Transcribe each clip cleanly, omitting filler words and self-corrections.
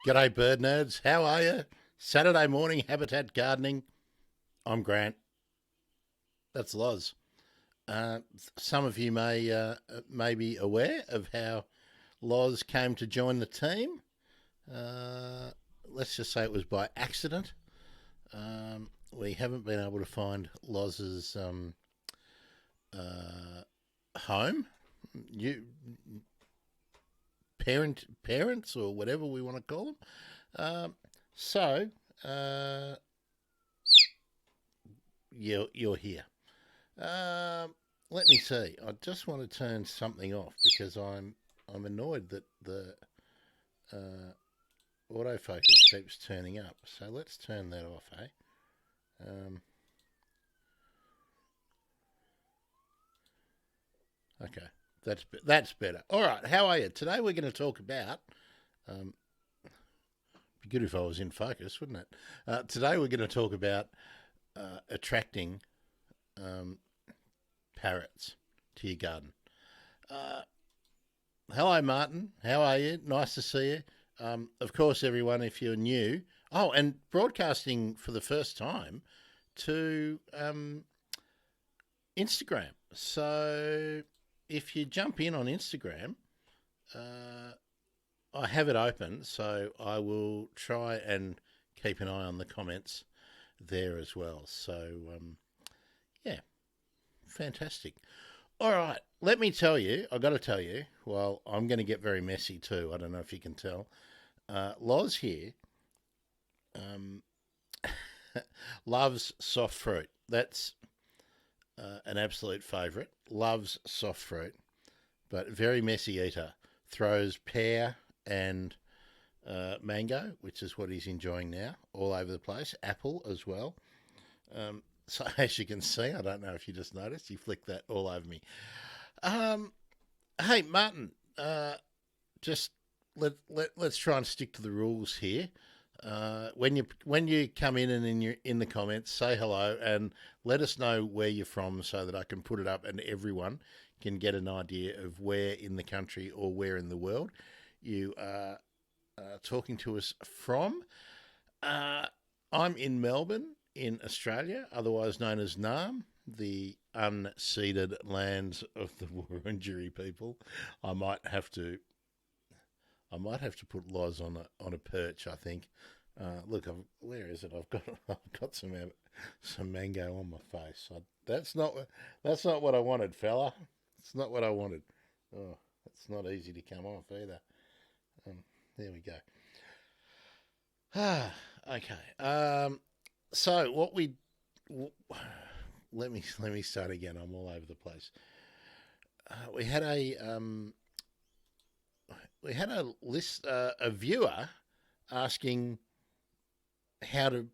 G'day, bird nerds. How are you? Saturday morning habitat gardening. I'm Grant. That's Loz. Some of you may be aware of how Loz came to join the team. Uh, let's just say it was by accident. We haven't been able to find Loz's uh, home. You parents or whatever we want to call them. So uh, you're here. Let me see. I just want to turn something off because I'm annoyed that the uh, autofocus keeps turning up. So let's turn that off, eh? Um, okay, that's better. All right, how are you? Today we're going to talk about. Um, be good if I was in focus, wouldn't it? Today we're going to talk about attracting um, parrots to your garden. Uh, Hello, Martin. How are you? Nice to see you. Of course, everyone, if you're new. Oh, and broadcasting for the first time to Instagram. So if you jump in on Instagram, uh, I have it open, so I will try and keep an eye on the comments there as well. So, yeah, fantastic. All right, let me tell you, I've got to tell you, well, I'm going to get very messy too. I don't know if you can tell. Loz here um, loves soft fruit. That's an absolute favourite. Loves soft fruit, but very messy eater. Throws pear and mango, which is what he's enjoying now, all over the place. Apple as well. So as you can see, I don't know if you just noticed, he flicked that all over me. Um, hey, Martin, just let's try and stick to the rules here. When you come in and in the comments, say hello and let us know where you're from so that I can put it up and everyone can get an idea of where in the country or where in the world you are talking to us from. Uh, I'm in Melbourne, in Australia, otherwise known as Naarm, the unceded lands of the Wurundjeri people. I might have to I might have to put Loz on a perch. I think. Look, where is it? I've got some mango on my face. That's not what I wanted, fella. It's not what I wanted. Oh, it's not easy to come off either. Um, there we go. Ah, okay. So what we let me start again. I'm all over the place. We had a list a viewer asking how to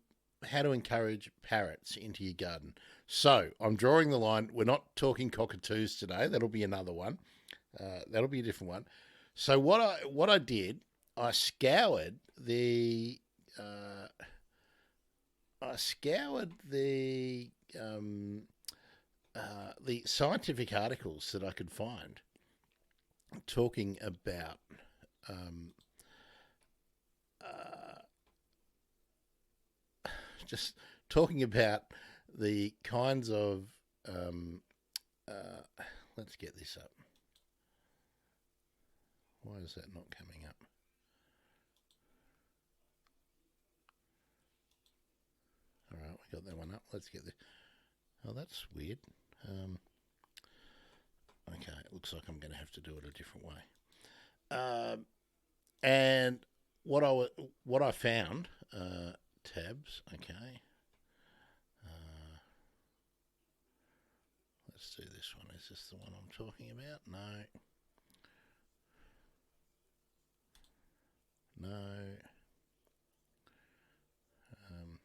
how to encourage parrots into your garden. So I'm drawing the line. We're not talking cockatoos today. That'll be another one. That'll be a different one. So what I did, I scoured uh, um, the scientific articles that I could find talking about um, uh, just talking about the kinds of uh, let's get this up. Why is that not coming up? All right, we got that one up. Let's get this. Oh, that's weird. Um, okay, it looks like I'm going to have to do it a different way. And what I found tabs. Okay, uh, let's do this one. Is this the one I'm talking about? No, no. Um,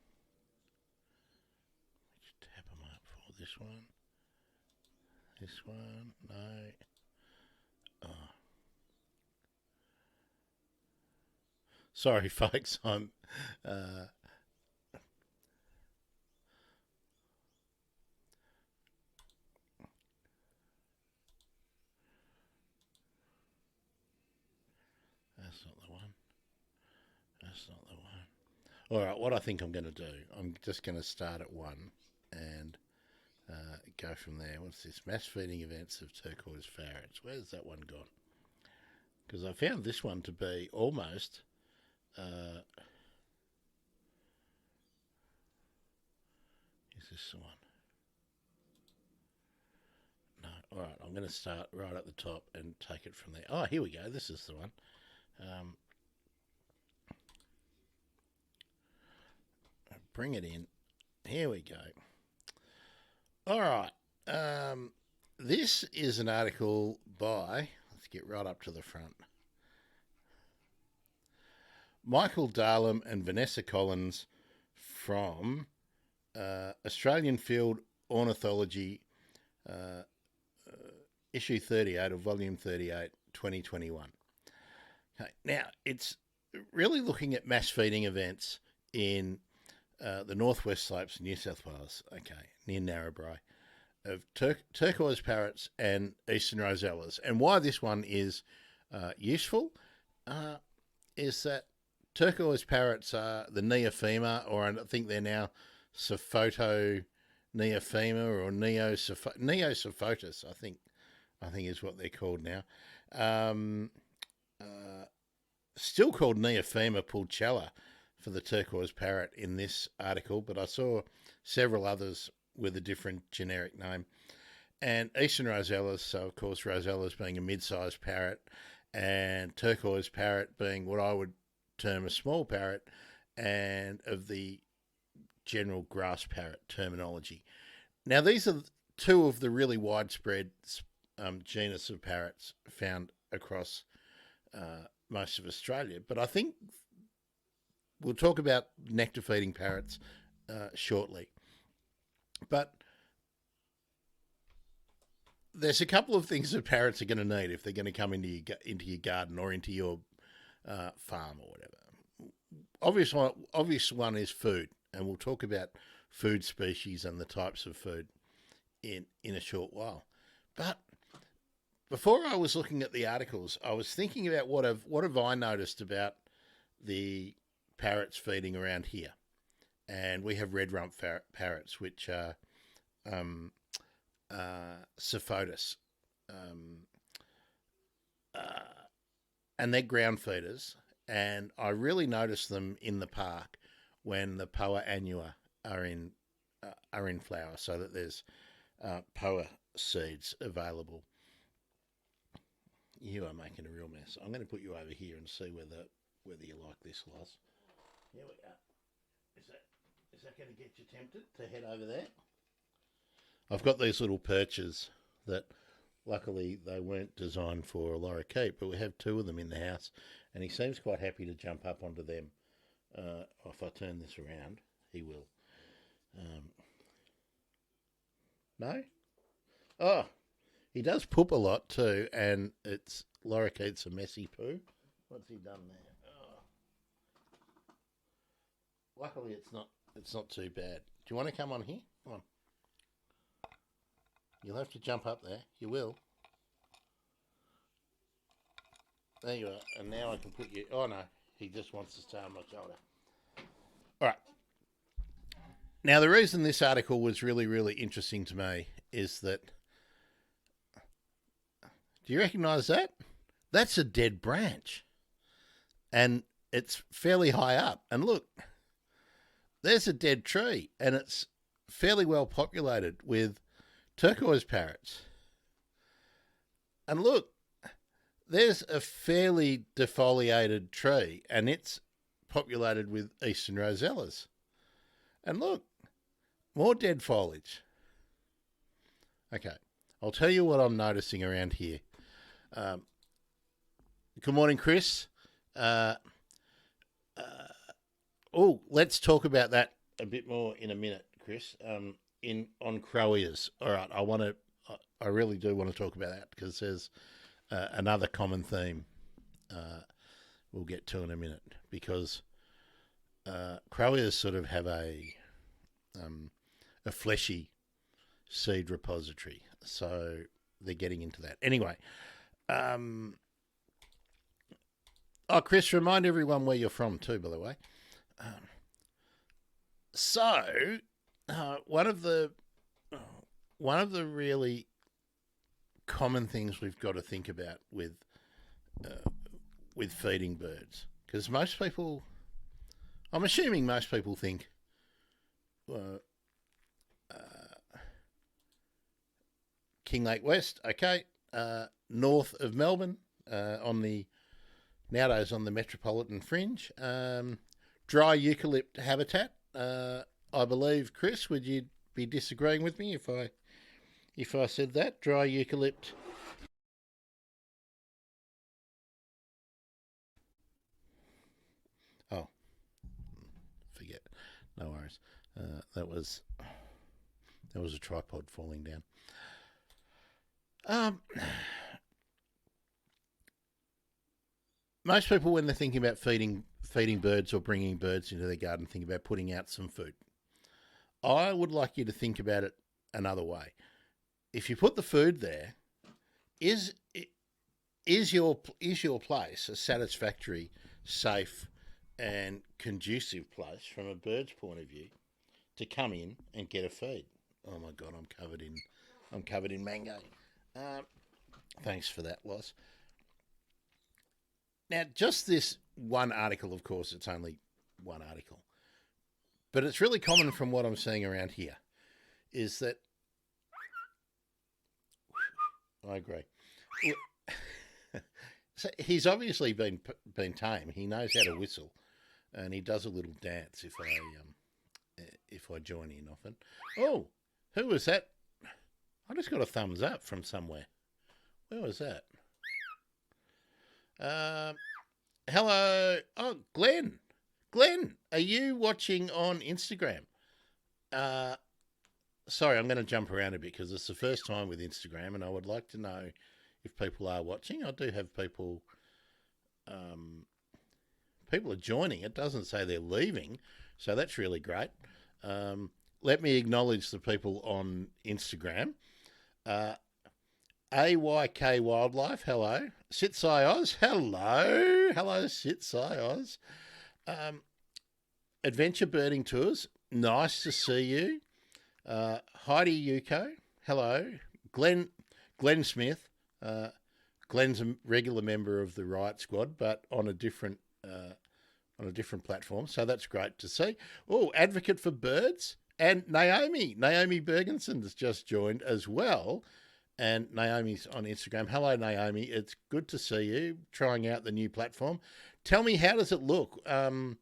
which tab am I up for? This one. This one. No. Oh, sorry, folks. I'm. Uh, that's not the one. That's not the one. All right, what I think I'm going to do, I'm just going to start at 1 and go from there. What's this? Mass feeding events of turquoise parrots. Where's that one gone? Because I found this one to be almost... is this the one? No. All right, I'm going to start right at the top and take it from there. Oh, here we go. This is the one. Bring it in. Here we go. All right. This is an article by, let's get right up to the front, Michael Darlam and Vanessa Collins from Australian Field Ornithology, issue 38 or volume 38, 2021. Okay, now, it's really looking at mass feeding events in the northwest slopes of New South Wales, near Narrabri, of turquoise parrots and eastern rosellas. And why this one is useful is that turquoise parrots are the Neophema, or I think they're now Sophoto Neophema or Neosophotus, I think is what they're called now. Still called Neophema pulchella for the turquoise parrot in this article, but I saw several others with a different generic name. And eastern rosellas, so of course rosellas being a mid-sized parrot, and turquoise parrot being what I would term a small parrot, and of the general grass parrot terminology. Now, these are two of the really widespread genus of parrots found across most of Australia, but I think we'll talk about nectar feeding parrots shortly. But there's a couple of things that parrots are going to need if they're going to come into your garden or into your farm or whatever. Obvious one is food, and we'll talk about food species and the types of food in a short while. But before I was looking at the articles, I was thinking about what have I noticed about the parrots feeding around here. And we have red rump parrots, which are Sophotus. And they're ground feeders. And I really notice them in the park when the Poa annua are in flower, so that there's Poa seeds available. You are making a real mess. I'm going to put you over here and see whether you like this, Loz. Here we are. Is that going to get you tempted to head over there? I've got these little perches that luckily they weren't designed for a lorikeet, but we have two of them in the house, and he seems quite happy to jump up onto them. If I turn this around, he will. No? Oh, he does poop a lot too, and it's lorikeet's a messy poo. What's he done there? Oh. Luckily, it's not too bad. Do you want to come on here? Come on. You'll have to jump up there. You will. There you are. And now I can put you... Oh, no. He just wants to stay on my shoulder. All right. Now, the reason this article was really, really interesting to me is that... Do you recognise that? That's a dead branch. And it's fairly high up. And look, there's a dead tree. And it's fairly well populated with turquoise parrots. And look, there's a fairly defoliated tree, and it's populated with eastern rosellas. And look, more dead foliage. Okay, I'll tell you what I'm noticing around here. Good morning, Chris. Let's talk about that a bit more in a minute, Chris. On crowias. All right, I really do want to talk about that because there's another common theme we'll get to in a minute, because crowias sort of have a fleshy seed repository, so they're getting into that. Anyway, Oh, Chris, remind everyone where you're from too, by the way. Um, so, uh, one of the one of the really common things we've got to think about with feeding birds, because most people, I'm assuming most people think, uh, King Lake West, okay, north of Melbourne, on the nowadays on the metropolitan fringe, dry eucalypt habitat. I believe, Chris, would you be disagreeing with me if I said that dry eucalypt? Oh, forget. No worries. That was a tripod falling down. Um, Most people, when they're thinking about feeding birds or bringing birds into their garden, think about putting out some food. I would like you to think about it another way. If you put the food there, is is your place a satisfactory, safe, and conducive place from a bird's point of view to come in and get a feed? Oh my god, I'm covered in mango. Um, Thanks for that, Loss. Now, just this one article, of course, it's only one article, but it's really common from what I'm seeing around here. Is that I agree. So he's obviously been tame. He knows how to whistle, and he does a little dance if I join in often. Oh, who was that? I just got a thumbs up from somewhere. Where was that? Um, Hello. Oh, Glenn. Glenn, are you watching on Instagram? Uh, Sorry, I'm going to jump around a bit because it's the first time with Instagram, and I would like to know if people are watching. I do have people. Um, People are joining. It doesn't say they're leaving, so that's really great. Let me acknowledge the people on Instagram. Uh, AYK Wildlife, hello. Sitsai Oz, hello. Hello, Sitsai Oz. Um, Adventure Birding Tours, nice to see you. Heidi Yuko, hello. Glenn Smith. Uh, Glenn's a regular member of the Riot Squad, but on a different platform. So that's great to see. Oh, Advocate for Birds and Naomi Bergenson has just joined as well. And Naomi's on Instagram. Hello, Naomi. It's good to see you trying out the new platform. Tell me, how does it look when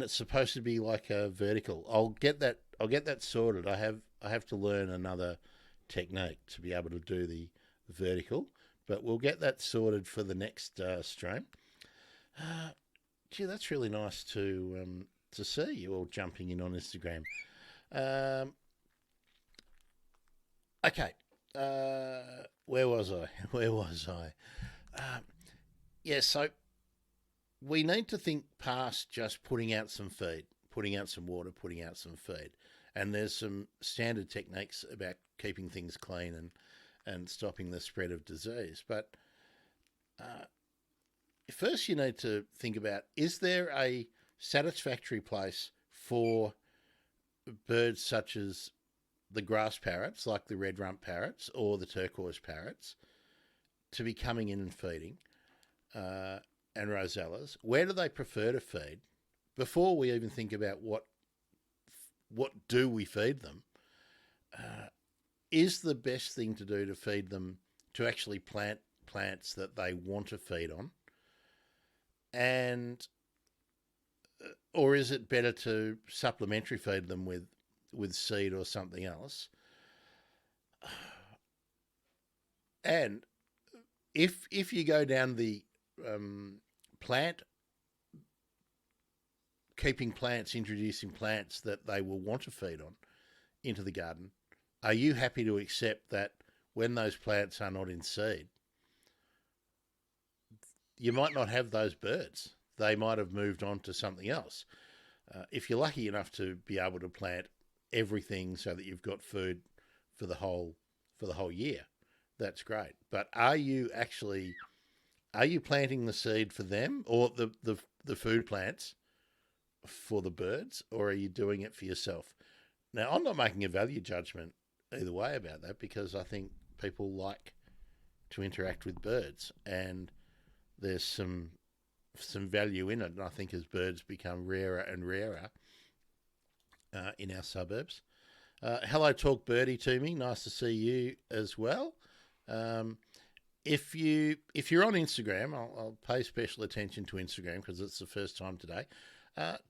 it's supposed to be like a vertical? I'll get that. I'll get that sorted. I have to learn another technique to be able to do the vertical, but we'll get that sorted for the next stream. Uh, Gee, that's really nice to see you all jumping in on Instagram. Um, okay, where was I? Where was I? Um, yeah, so we need to think past just putting out some feed, putting out some water, putting out some feed, and there's some standard techniques about keeping things clean and stopping the spread of disease, but uh, first you need to think about, is there a satisfactory place for birds such as the grass parrots, like the red rump parrots or the turquoise parrots, to be coming in and feeding, uh, and rosellas? Where do they prefer to feed? Before we even think about what do we feed them, uh, is the best thing to do to feed them to actually plant plants that they want to feed on, and or is it better to supplementary feed them with seed or something else? And if you go down the plant keeping plants, introducing plants that they will want to feed on into the garden, are you happy to accept that when those plants are not in seed, you might not have those birds? They might have moved on to something else. If you're lucky enough to be able to plant everything so that you've got food for the whole year, that's great. But are you actually are you planting the seed for them or the food plants for the birds, or are you doing it for yourself? Now, I'm not making a value judgment either way about that because I think people like to interact with birds, and there's some value in it. And I think as birds become rarer and rarer in our suburbs. Hello, talk birdie to me. Nice to see you as well. Um, if you're on Instagram, I'll pay special attention to Instagram because it's the first time today.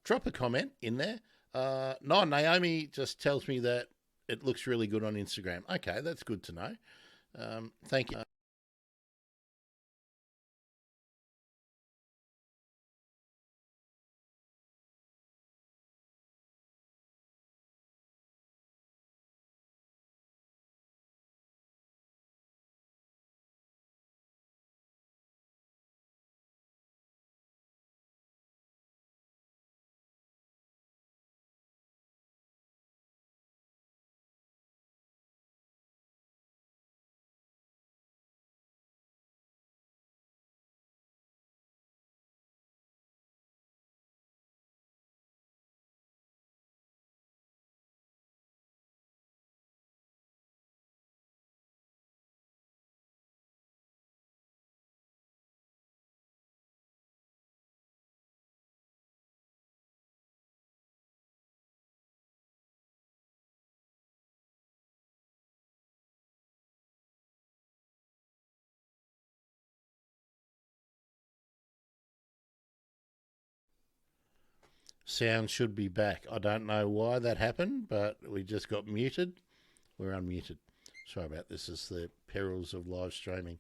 Drop a comment in there. No, Naomi just tells me that it looks really good on Instagram. Okay, that's good to know. Thank you. Sound should be back. I don't know why that happened, but we just got muted. We're unmuted. Sorry about this. Is the perils of live streaming.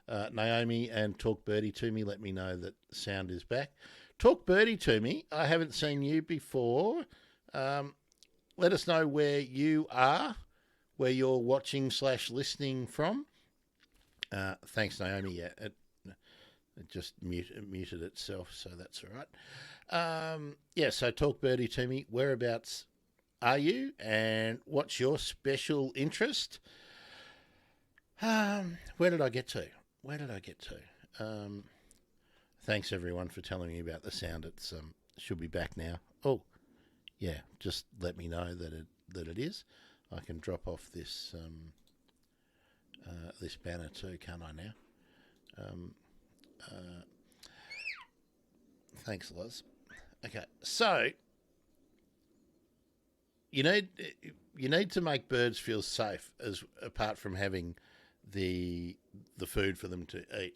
Naomi and Talk Birdie to me. Let me know that sound is back. Talk Birdie to me. I haven't seen you before. Let us know where you are, where you're watching / listening from. Thanks, Naomi. Yeah, it just muted itself, so that's all right. Yeah, so Talk Birdie to me. Whereabouts are you, and what's your special interest? Where did I get to? Where did I get to? Thanks everyone for telling me about the sound. It's should be back now. Oh, yeah. Just let me know that it is. I can drop off this this banner too, can't I now? Uh, Thanks, Liz. Okay, so you need you need to make birds feel safe as apart from having the food for them to eat.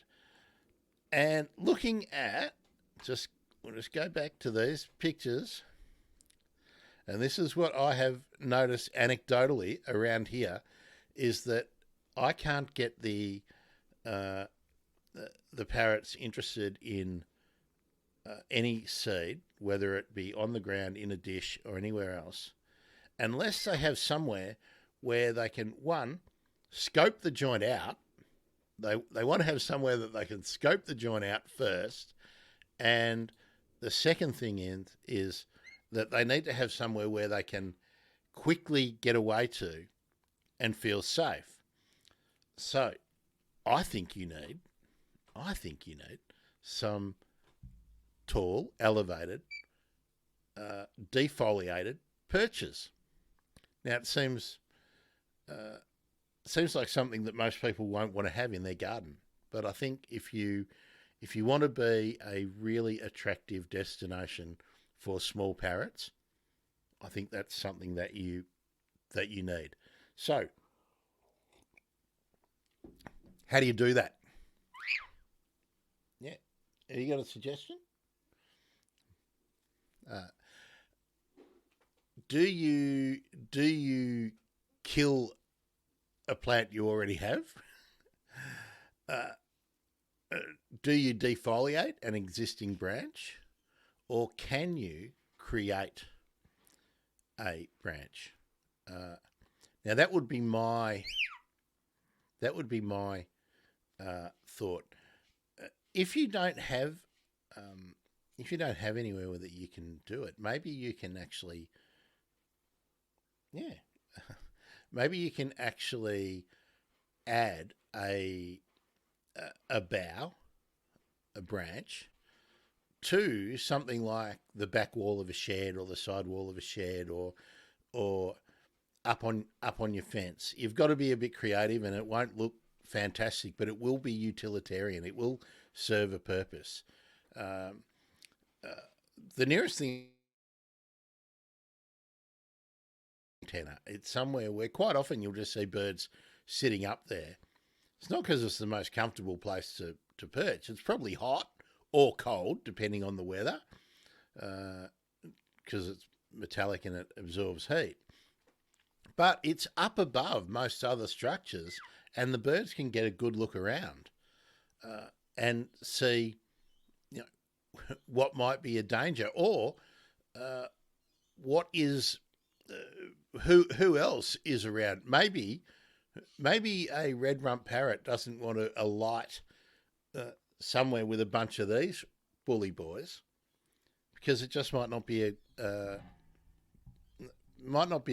And looking at just we'll just go back to these pictures, and this is what I have noticed anecdotally around here is that I can't get uh, the parrots interested in any seed, whether it be on the ground, in a dish, or anywhere else, unless they have somewhere where they can, one, scope the joint out. They want to have somewhere that they can scope the joint out first. And the second thing is that they need to have somewhere where they can quickly get away to and feel safe. So I think you need, I think you need some tall, elevated, defoliated perches. Now it seems like something that most people won't want to have in their garden, but I think if you want to be a really attractive destination for small parrots, I think that's something that you need. So, how do you do that? Yeah, have you got a suggestion? Uh, do you kill a plant you already have? Uh, do you defoliate an existing branch, or can you create a branch? Uh, Now that would be my thought. If you don't have um, if you don't have anywhere that you can do it, maybe you can actually yeah maybe you can actually add a bough a branch to something like the back wall of a shed or the side wall of a shed or up on your fence. You've got to be a bit creative, and it won't look fantastic, but it will be utilitarian. It will serve a purpose. Um, the nearest thing antenna, it's somewhere where quite often you'll just see birds sitting up there. It's not because it's the most comfortable place to perch. It's probably hot or cold, depending on the weather, because it's metallic and it absorbs heat. But it's up above most other structures, and the birds can get a good look around and see, you know, what might be a danger or what is who else is around. Maybe a red rump parrot doesn't want to alight somewhere with a bunch of these bully boys because it just might not be a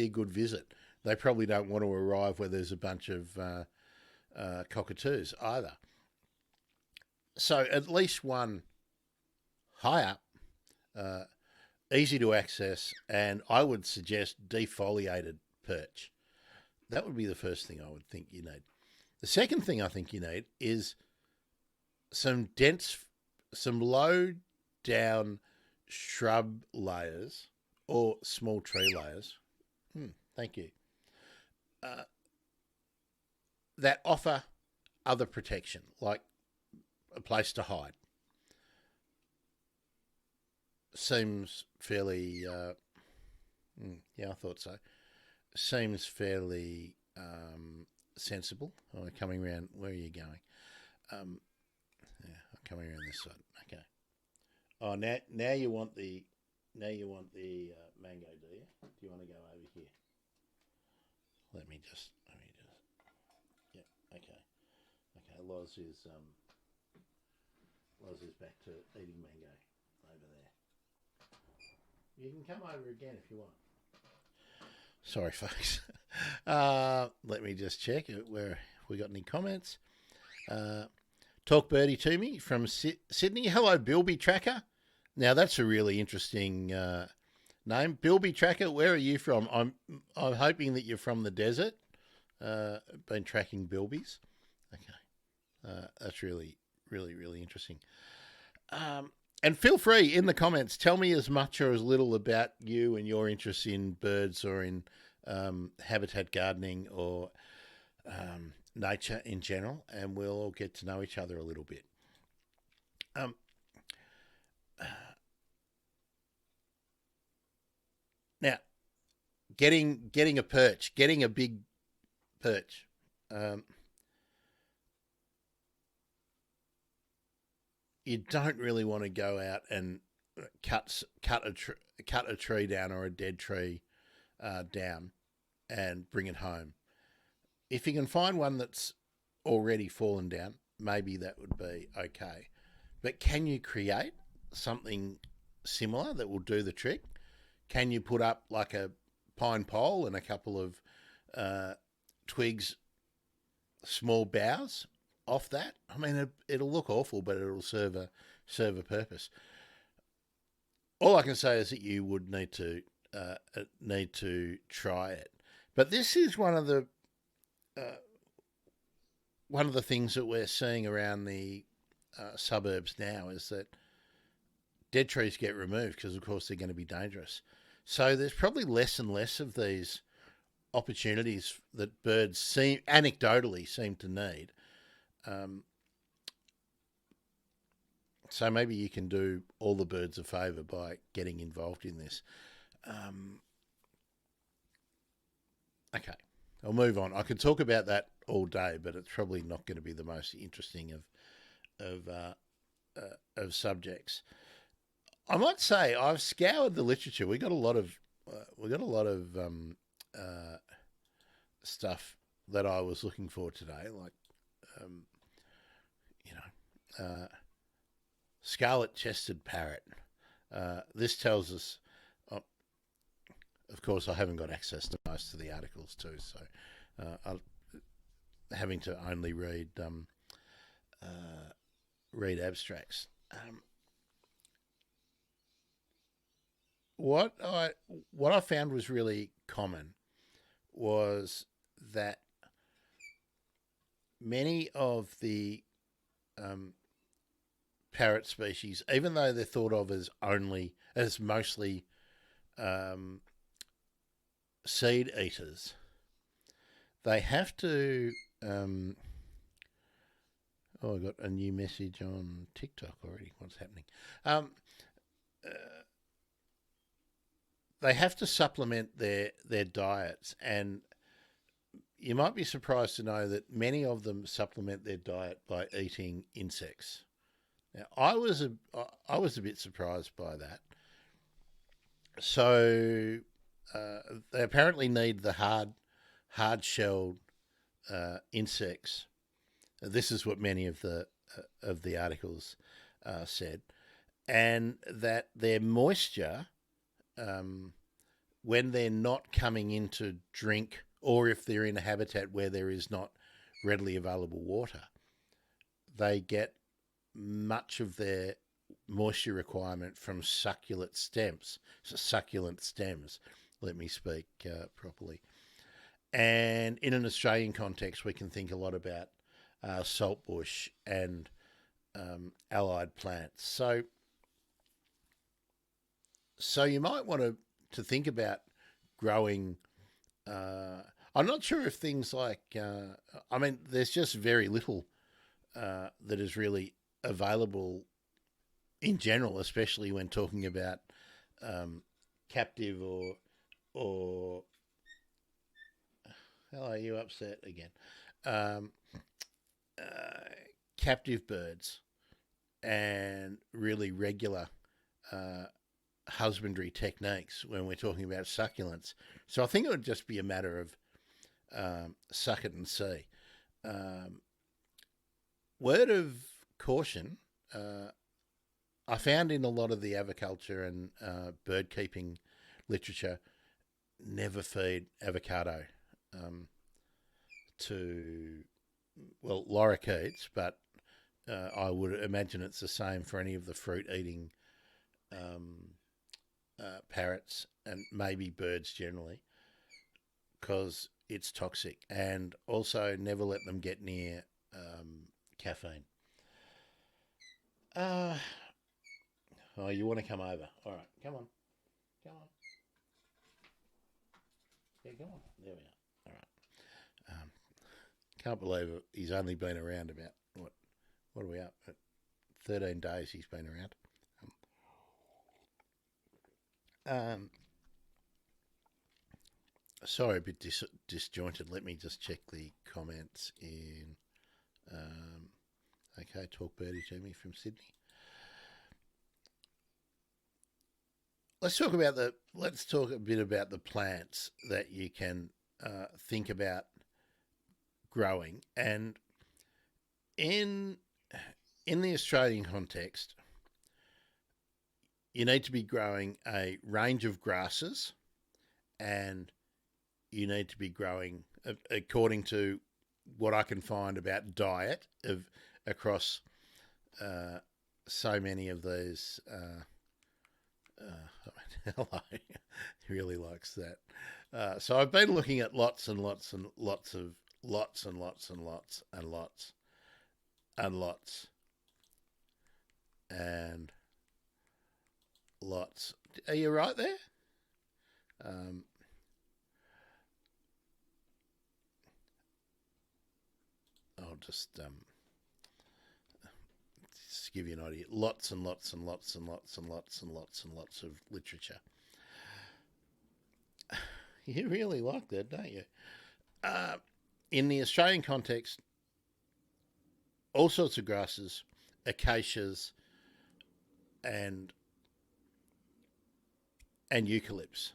good visit. They probably don't want to arrive where there's a bunch of cockatoos either. So at least one high up, easy to access, and I would suggest defoliated perch. That would be the first thing I would think you need. The second thing I think you need is some low down shrub layers or small tree layers. Thank you. That offer other protection, like a place to hide. Seems fairly, yeah, I thought so. Seems fairly sensible. Oh, coming around, where are you going? Yeah, I'm coming around this side. Okay. Oh, now you want the mango, do you? Do you want to go over here? Let me just. Yep. Okay. Loz is back to eating mango over there. You can come over again if you want. Sorry, folks. Let me just check where we got any comments. Talk birdie to me from Sydney. Hello, Bilby Tracker. Now that's a really interesting name, Bilby Tracker. Where are you from? I'm hoping that you're from the desert. Been tracking bilbies. Okay, that's really, really, really interesting. And feel free in the comments, tell me as much or as little about you and your interests in birds or in habitat gardening or nature in general, and we'll all get to know each other a little bit. Now, getting a perch, getting a big perch. You don't really want to go out and cut a tree down or a dead tree down and bring it home. If you can find one that's already fallen down, maybe that would be okay. But can you create something similar that will do the trick? Can you put up like a pine pole and a couple of twigs, small boughs off that? I mean, it'll look awful, but it'll serve a purpose. All I can say is that you would need to try it. But this is one of the things that we're seeing around the suburbs now is that dead trees get removed because, of course, they're going to be dangerous. So there's probably less and less of these opportunities that birds anecdotally seem to need. So maybe you can do all the birds a favour by getting involved in this. Okay, I'll move on. I could talk about that all day, but it's probably not going to be the most interesting of subjects. I might say I've scoured the literature. We got a lot of stuff that I was looking for today, like scarlet-chested parrot. This tells us. Of course, I haven't got access to most of the articles too, so I'm having to only read abstracts. Um, what I what I found was really common was that many of the um, parrot species, even though they're thought of as mostly um, seed eaters, they have to. Um, oh, I got a new message on TikTok already. What's happening? Um, uh, they have to supplement their diets, and you might be surprised to know that many of them supplement their diet by eating insects. Now, I was a bit surprised by that. So uh, they apparently need the hard shelled insects. This is what many of the articles said, and that their moisture, um, when they're not coming in to drink, or if they're in a habitat where there is not readily available water, they get much of their moisture requirement from succulent stems. So succulent stems. Let me speak properly. And in an Australian context, we can think a lot about saltbush and allied plants. So you might want to think about growing. I'm not sure if things like, I mean, there's just very little that is really available in general, especially when talking about captive or oh, are you upset again? Um, captive birds and really regular uh, husbandry techniques when we're talking about succulents. So I think it would just be a matter of suck it and see. Um, word of caution. I found in a lot of the aviculture and bird keeping literature, never feed avocado to, well, lorikeets, but I would imagine it's the same for any of the fruit eating um, parrots and maybe birds generally, because it's toxic. And also never let them get near caffeine. Uh, oh, you want to come over? All right, come on, come on. Yeah, come on. There we are. All right. Can't believe it. He's only been around about what are we up at? 13 days he's been around. Um, sorry, a bit disjointed. Let me just check the comments in. Um, okay, talk birdie to me from Sydney. Let's talk a bit about the plants that you can think about growing. And in the Australian context, you need to be growing a range of grasses, and you need to be growing according to what I can find about diet of across uh, so many of these. Hello, he really likes that. So I've been looking at lots and lots and lots of lots and lots and lots and lots and lots and lots. Are you right there? Um, I'll just give you an idea. Lots and lots and lots and lots and lots and lots and lots of literature. You really like that, don't you? Uh, in the Australian context, all sorts of grasses, acacias, and eucalypts,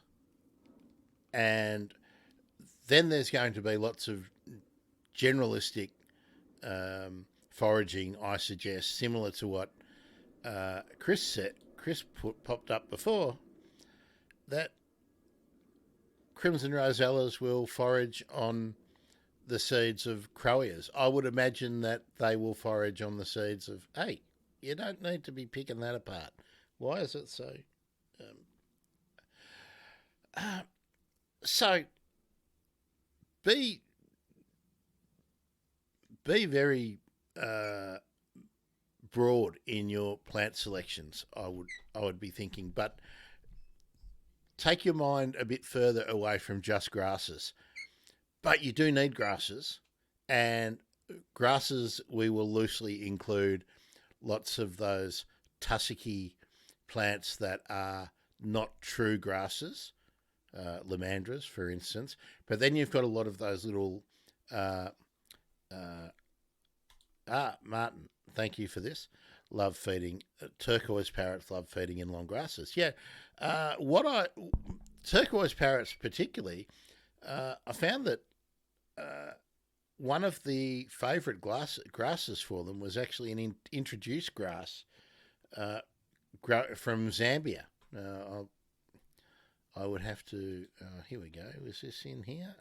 and then there's going to be lots of generalistic foraging. I suggest similar to what Chris said. Popped up before that crimson rosellas will forage on the seeds of crowias. I would imagine that they will forage on the seeds of hate. You don't need to be picking that apart. Why is it so? Um, uh, so be be very uh, broad in your plant selections. I would be thinking, but take your mind a bit further away from just grasses. But you do need grasses, and grasses we will loosely include lots of those tussocky plants that are not true grasses, lamandras, for instance. But then you've got a lot of those little. Uh, uh, Martin, thank you for this. Love feeding. Turquoise parrots love feeding in long grasses. Yeah. What I. Turquoise parrots, particularly, I found that uh, one of the favourite grasses for them was actually an introduced grass uh, from Zambia. I would have to. Here we go. Is this in here?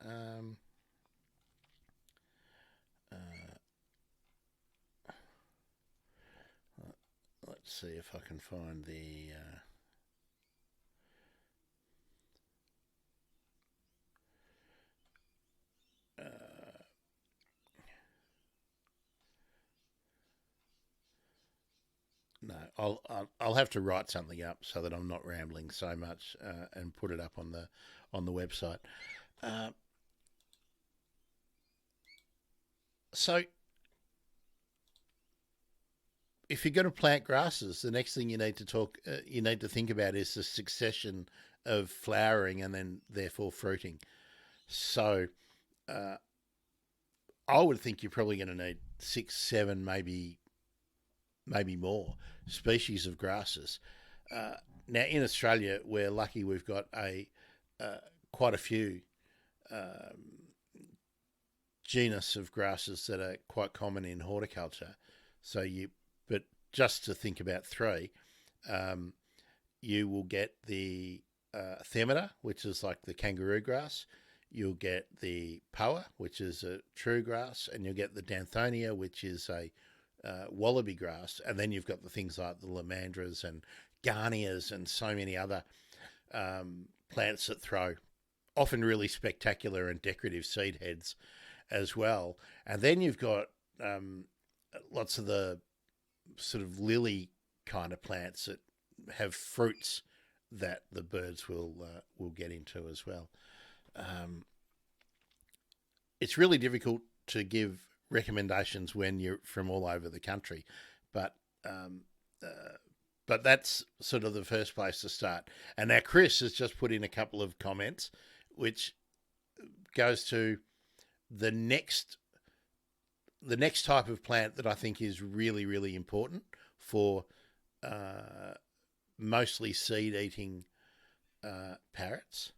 Uh, let's see if I can find the. No, I'll have to write something up so that I'm not rambling so much and put it up on the website. Uh, so if you're going to plant grasses, the next thing you need to think about is the succession of flowering and then therefore fruiting. So uh, I would think you're probably going to need 6, 7, maybe more species of grasses. Uh, Now in Australia, we're lucky we've got a quite a few um, genus of grasses that are quite common in horticulture. So but just to think about three, um, you will get the themata, which is like the kangaroo grass. You'll get the poa, which is a true grass, and you'll get the danthonia, which is a wallaby grass, and then you've got the things like the lamandras and garnias and so many other plants that throw often really spectacular and decorative seed heads as well. And then you've got lots of the sort of lily kind of plants that have fruits that the birds will get into as well. Um, it's really difficult to give recommendations when you're from all over the country, but um, uh, but that's sort of the first place to start. And now Chris has just put in a couple of comments, which goes to the next the next type of plant that I think is really really important for uh, mostly seed eating parrots.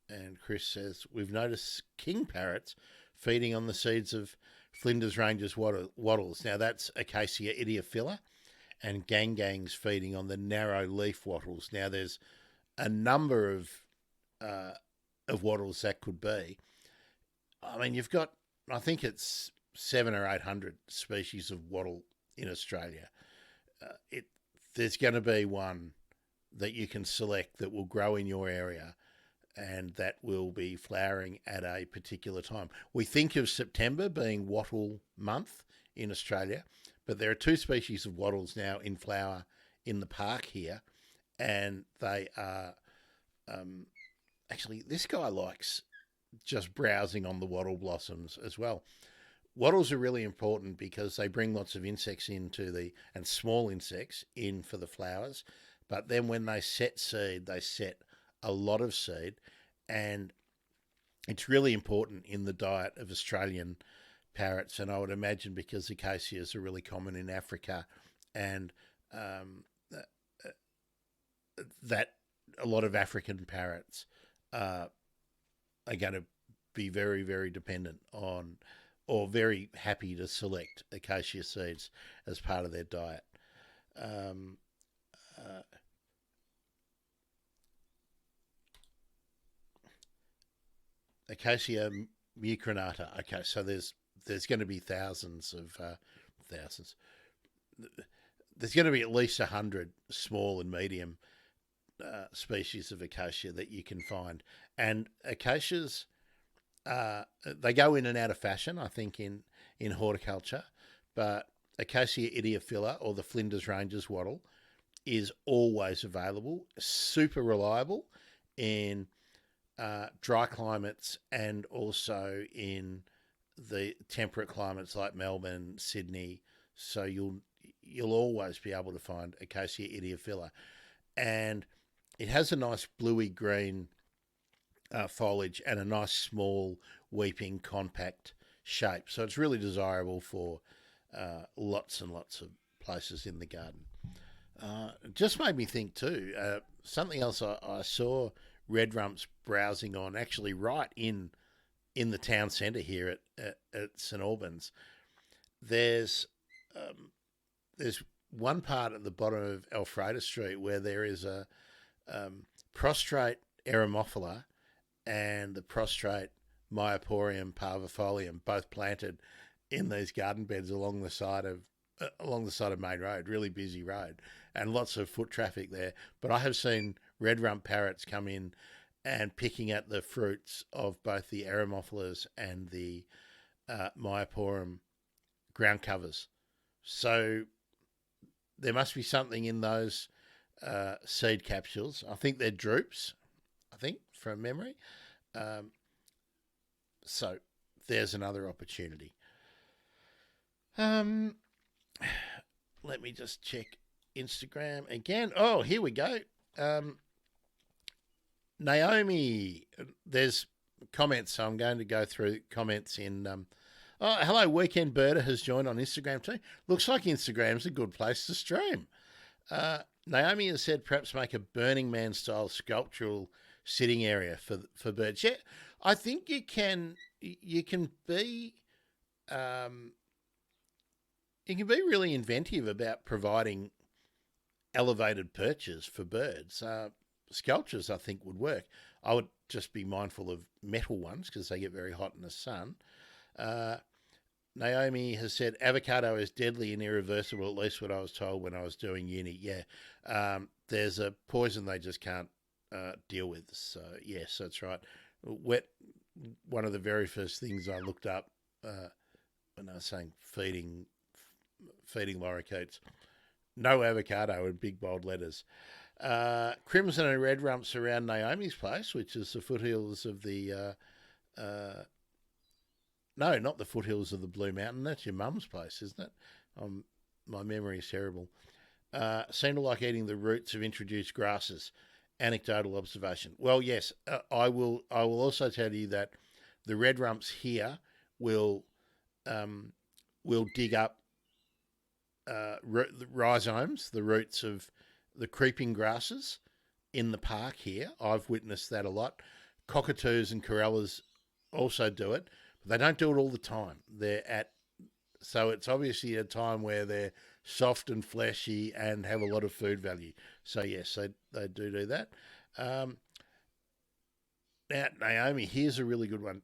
And Chris says, we've noticed king parrots feeding on the seeds of Flinders Ranges wattles. Now that's Acacia idiophylla, and gangangs feeding on the narrow leaf wattles. Now there's a number uh, of wattles that could be. I mean, you've got, I think it's 700 or 800 species of wattle in Australia. It There's going to be one that you can select that will grow in your area and that will be flowering at a particular time. We think of September being wattle month in Australia, but there are two species of wattles now in flower in the park here, and they are actually, this guy likes just browsing on the wattle blossoms as well. Wattles are really important because they bring lots of insects and small insects in for the flowers. But then when they set seed, they set a lot of seed, and it's really important in the diet of Australian parrots. And I would imagine because acacias are really common in Africa, and um, that a lot of African parrots uh, are going to be very, very dependent on or very happy to select acacia seeds as part of their diet. Um, uh, Acacia mucronata. Okay, so there's going to be thousands of thousands. there's going to be at least 100 small and medium species of acacia that you can find. And acacias, they go in and out of fashion, I think, in horticulture, but Acacia idiophylla, or the Flinders Ranges wattle, is always available, super reliable in dry climates and also in the temperate climates like Melbourne, Sydney. So you'll always be able to find Acacia idiophylla, and it has a nice bluey green foliage and a nice small weeping compact shape. So it's really desirable for lots and lots of places in the garden. It just made me think too. Something else I saw red rumps browsing on, actually right in the town centre here at St Albans. There's one part at the bottom of Alfreda Street where there is a prostrate Eremophila and the prostrate Myoporium parvifolium, both planted in these garden beds along the side of Main Road, really busy road, and lots of foot traffic there. But I have seen red rump parrots come in and picking at the fruits of both the Eremophilas and the Myoporium ground covers. So there must be something in those seed capsules. I think they're drupes, from memory. So there's another opportunity. Let me just check Instagram again. Oh, here we go. Naomi, there's comments, so I'm going to go through comments in... hello, Weekend Birder has joined on Instagram too. Looks like Instagram's a good place to stream. Naomi has said perhaps make a Burning Man style sculptural sitting area for birds. Yeah, I think you can be really inventive about providing elevated perches for birds. Sculptures, I think, would work. I would just be mindful of metal ones because they get very hot in the sun. Naomi has said avocado is deadly and irreversible, at least what I was told when I was doing uni. Yeah, there's a poison they just can't deal with. So, yes, that's right. One of the very first things I looked up when I was saying feeding lorikeets, no avocado in big bold letters. Crimson and red rumps around Naomi's place, which is the foothills of the... no, not the foothills of the Blue Mountain. That's your mum's place, isn't it? My memory is terrible. Seem to like eating the roots of introduced grasses. Anecdotal observation. Well, yes, I will also tell you that the red rumps here will dig up rhizomes, the roots of the creeping grasses in the park here. I've witnessed that a lot. Cockatoos and corellas also do it, but they don't do it all the time. So it's obviously a time where they're soft and fleshy and have a lot of food value. So yes, they do that. Now, Naomi, here's a really good one.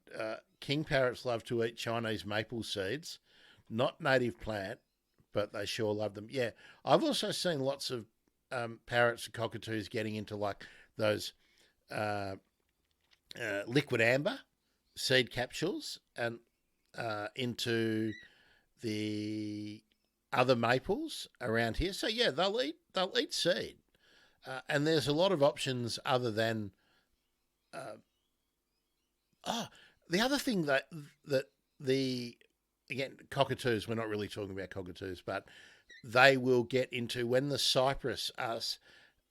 King parrots love to eat Chinese maple seeds, not native plant, but they sure love them. Yeah, I've also seen lots of parrots and cockatoos getting into like those liquid amber seed capsules and into the other maples around here. So yeah, they'll eat seed, and there's a lot of options other than. The other thing that again, cockatoos. We're not really talking about cockatoos, but they will get into when the cypress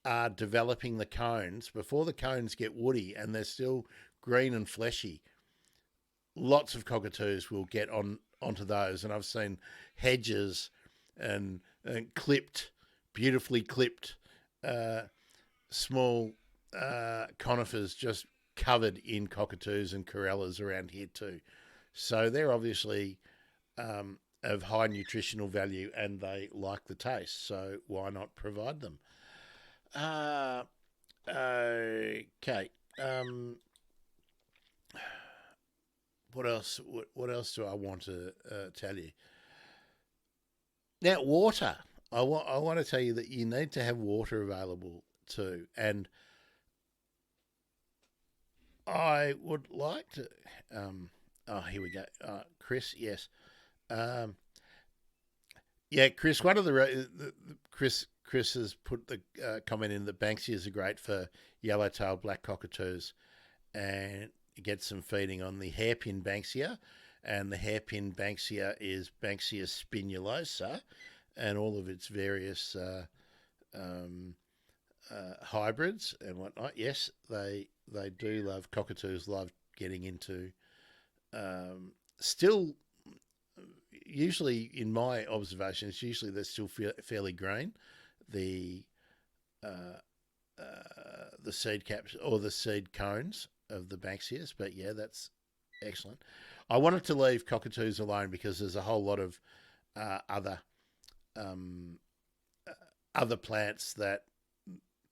are developing the cones before the cones get woody and they're still green and fleshy. Lots of cockatoos will get onto those, and I've seen hedges and beautifully clipped small conifers just covered in cockatoos and corellas around here too. So they're obviously of high nutritional value and they like the taste. So why not provide them? Okay. What else? What else do I want to tell you? Now, water. I want to tell you that you need to have water available too, and I would like to. Here we go. Chris, yes. Um, yeah, Chris. One of Chris has put the comment in that Banksias are great for yellow-tailed black cockatoos, and get some feeding on the hairpin Banksia, and the hairpin Banksia is Banksia spinulosa, and all of its various um, hybrids and whatnot. Yes, they do love cockatoos. Love getting into still. Usually, in my observations, usually they're still fairly green. The uh, the seed caps or the seed cones of the Banksias, but yeah, that's excellent. I wanted to leave cockatoos alone because there's a whole lot of other um, other plants that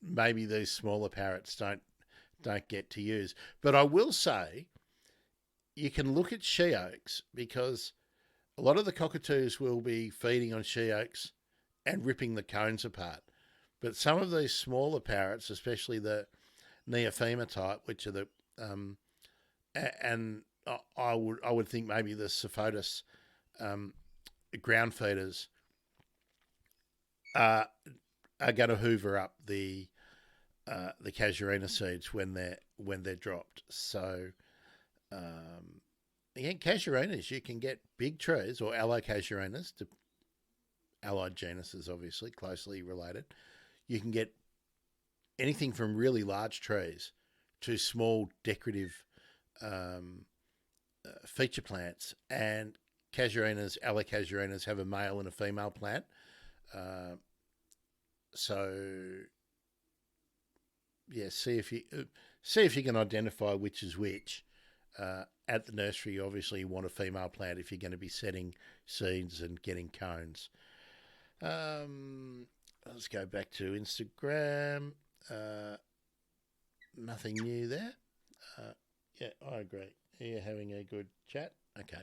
maybe these smaller parrots don't get to use. But I will say you can look at she oaks because a lot of the cockatoos will be feeding on she oaks and ripping the cones apart. But some of these smaller parrots, especially the Neophema type, which are the and I would think maybe the Sophotis um, ground feeders are going to hoover up the casuarina seeds when they're dropped. So again, casuarinas you can get big trees or allocasuarinas, allied genuses obviously closely related. You can get anything from really large trees to small decorative feature plants, and casuarinas, allocasuarinas have a male and a female plant. So yeah, see if you can identify which is which. At the nursery, obviously, you want a female plant if you're going to be setting seeds and getting cones. Let's go back to Instagram. Nothing new there. Yeah, I agree. You're having a good chat. Okay.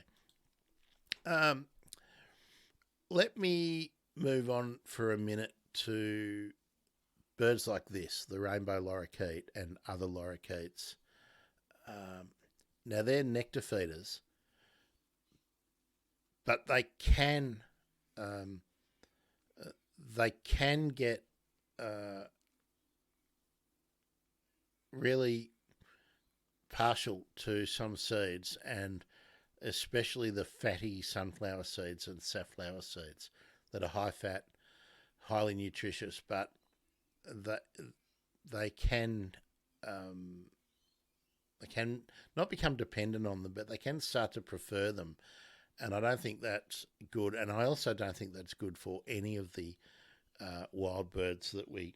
Let me move on for a minute to birds like this, the rainbow lorikeet and other lorikeets. Now they're nectar feeders, but um, they can get really partial to some seeds, and especially the fatty sunflower seeds and safflower seeds that are high fat, highly nutritious, but they, they can they can not become dependent on them, but they can start to prefer them. And I don't think that's good. And I also don't think that's good for any of the wild birds that we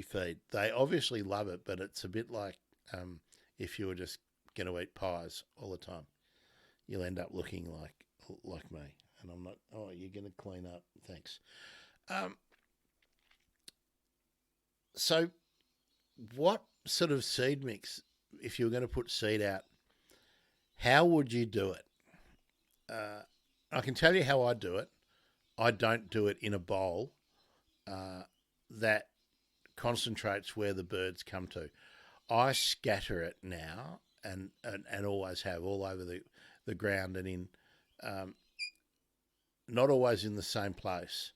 feed. They obviously love it, but it's a bit like if you were just going to eat pies all the time. You'll end up looking like me. And I'm not. Oh, you're going to clean up. Thanks. So, what sort of seed mix, if you were going to put seed out, how would you do it? I can tell you how I do it. I don't do it in a bowl that concentrates where the birds come to. I scatter it now and always have all over the ground and in not always in the same place.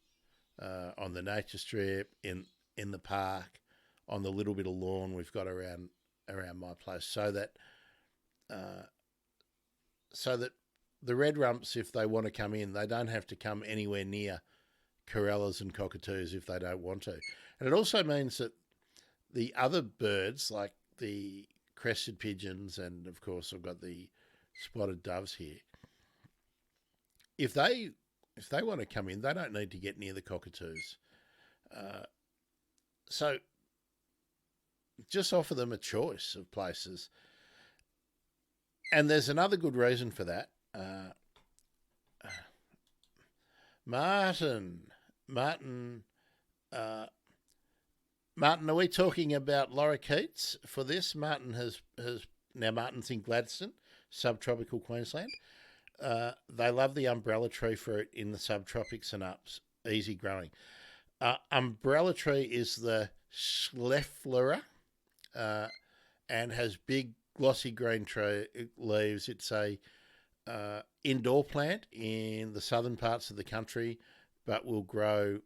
On the nature strip, in the park, on the little bit of lawn we've got around my place, so that the red rumps, if they want to come in, they don't have to come anywhere near corellas and cockatoos if they don't want to. And it also means that the other birds, like the crested pigeons, and of course I've got the spotted doves here, if they want to come in, they don't need to get near the cockatoos. So just offer them a choice of places. And there's another good reason for that. Martin, are we talking about lorikeets for this? Martin's in Gladstone, subtropical Queensland. They love the umbrella tree fruit in the subtropics and ups. easy growing. Umbrella tree is the Schlefflera, uh, and has big glossy green leaves. It's a indoor plant in the southern parts of the country, but will grow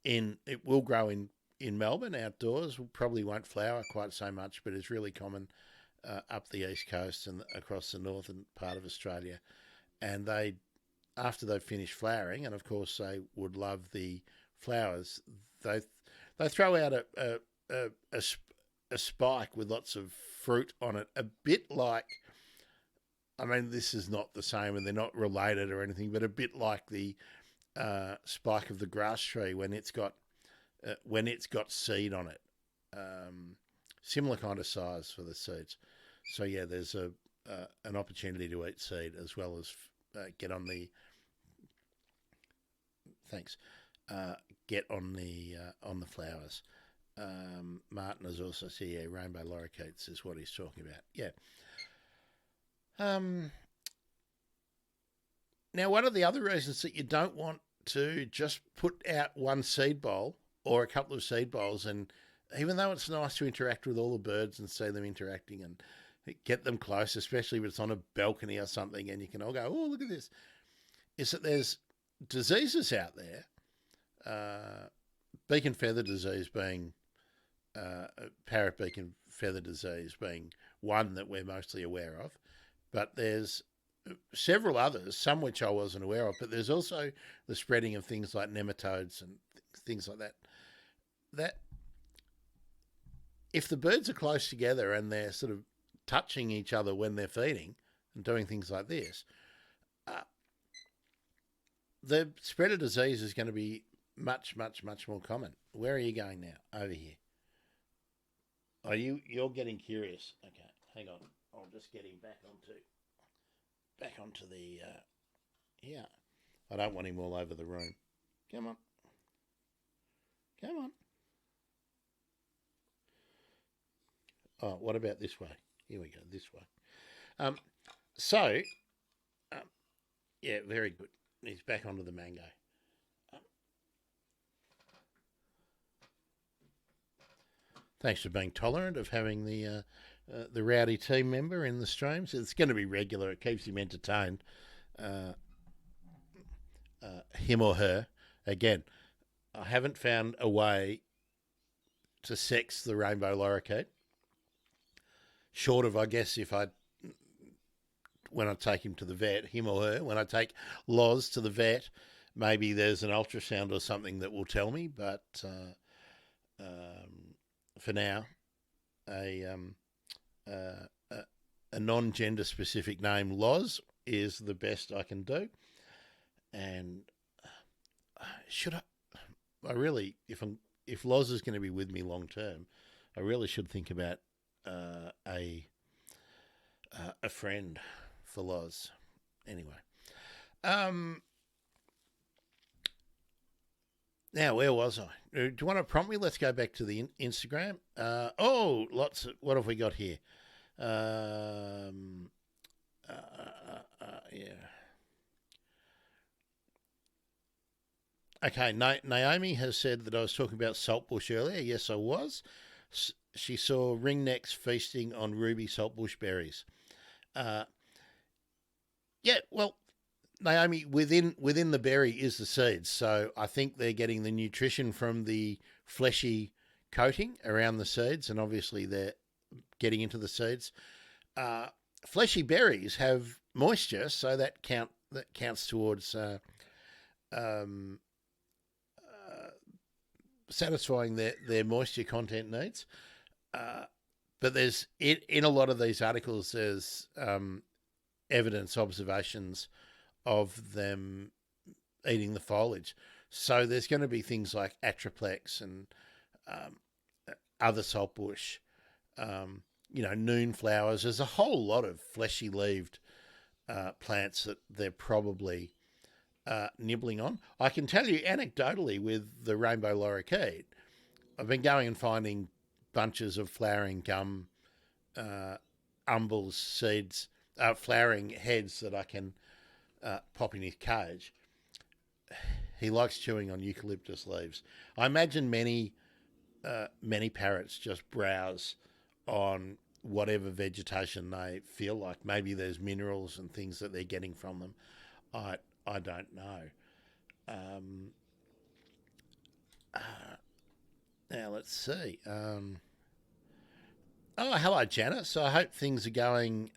in it will grow in Melbourne outdoors. Probably won't flower quite so much, but it's really common up the east coast and across the northern part of Australia. And they, after they've finished flowering, and of course they would love the flowers, they they throw out a spike with lots of fruit on it, a bit like. I mean, this is not the same, and they're not related or anything, but a bit like the spike of the grass tree when it's got seed on it. Similar kind of size for the seeds. So yeah, there's an opportunity to eat seed as well as get thanks get on the flowers. Martin has also said, yeah, rainbow lorikeets is what he's talking about. Yeah. Now, one of the other reasons that you don't want to just put out one seed bowl or a couple of seed bowls, and even though it's nice to interact with all the birds and see them interacting and get them close, especially if it's on a balcony or something, and you can all go, oh, look at this, is that there's diseases out there, beak and feather disease being, parrot beak and feather disease being one that we're mostly aware of, but there's several others, some which I wasn't aware of, but there's also the spreading of things like nematodes and things like that. That if the birds are close together and they're sort of touching each other when they're feeding and doing things like this, the spread of disease is going to be much, much, much more common. Where are you going now? Over here. Are you're getting curious? Okay, hang on. I'll just get him back onto the yeah. I don't want him all over the room. Come on. Come on. Oh, what about this way? Here we go, this way. So, yeah, very good. He's back onto the mango. Thanks for being tolerant of having the rowdy team member in the streams. It's going to be regular. It keeps him entertained. Him or her. Again, I haven't found a way to sex the rainbow lorikeet. Short of, I guess, when I take him to the vet, him or her, when I take Loz to the vet, maybe there's an ultrasound or something that will tell me. But for now, a non-gender specific name, Loz, is the best I can do. And should I really, if Loz is going to be with me long term, I really should think about a friend for Loz. Anyway, now where was I? Do you want to prompt me? Let's go back to the Instagram. Lots. What have we got here? Yeah. Okay, Naomi has said that I was talking about saltbush earlier. Yes, I was. She saw ringnecks feasting on ruby saltbush berries. Yeah, well, Naomi, within the berry is the seeds, so I think they're getting the nutrition from the fleshy coating around the seeds, and obviously they're getting into the seeds. Fleshy berries have moisture, so that counts towards satisfying their moisture content needs. But there's in a lot of these articles, there's evidence, observations of them eating the foliage. So there's going to be things like atriplex and other saltbush, noon flowers. There's a whole lot of fleshy leaved plants that they're probably nibbling on. I can tell you anecdotally with the rainbow lorikeet, I've been going and finding bunches of flowering gum, umbels, seeds, flowering heads that I can pop in his cage. He likes chewing on eucalyptus leaves. I imagine many parrots just browse on whatever vegetation they feel like. Maybe there's minerals and things that they're getting from them. I I don't know. Um, Now let's see. Oh, hello, Janice. So I hope things are going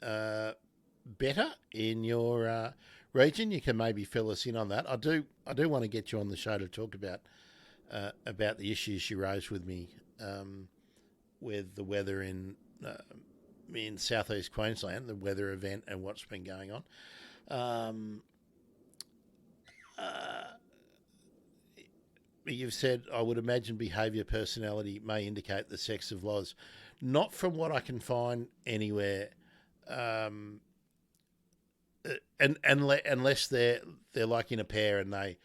better in your region. You can maybe fill us in on that. I do want to get you on the show to talk about the issues you raised with me with the weather in southeast Queensland, the weather event, and what's been going on. Um, uh, you've said, I would imagine behaviour personality may indicate the sex of Loz. Not from what I can find anywhere, um, and unless they're like in a pair and they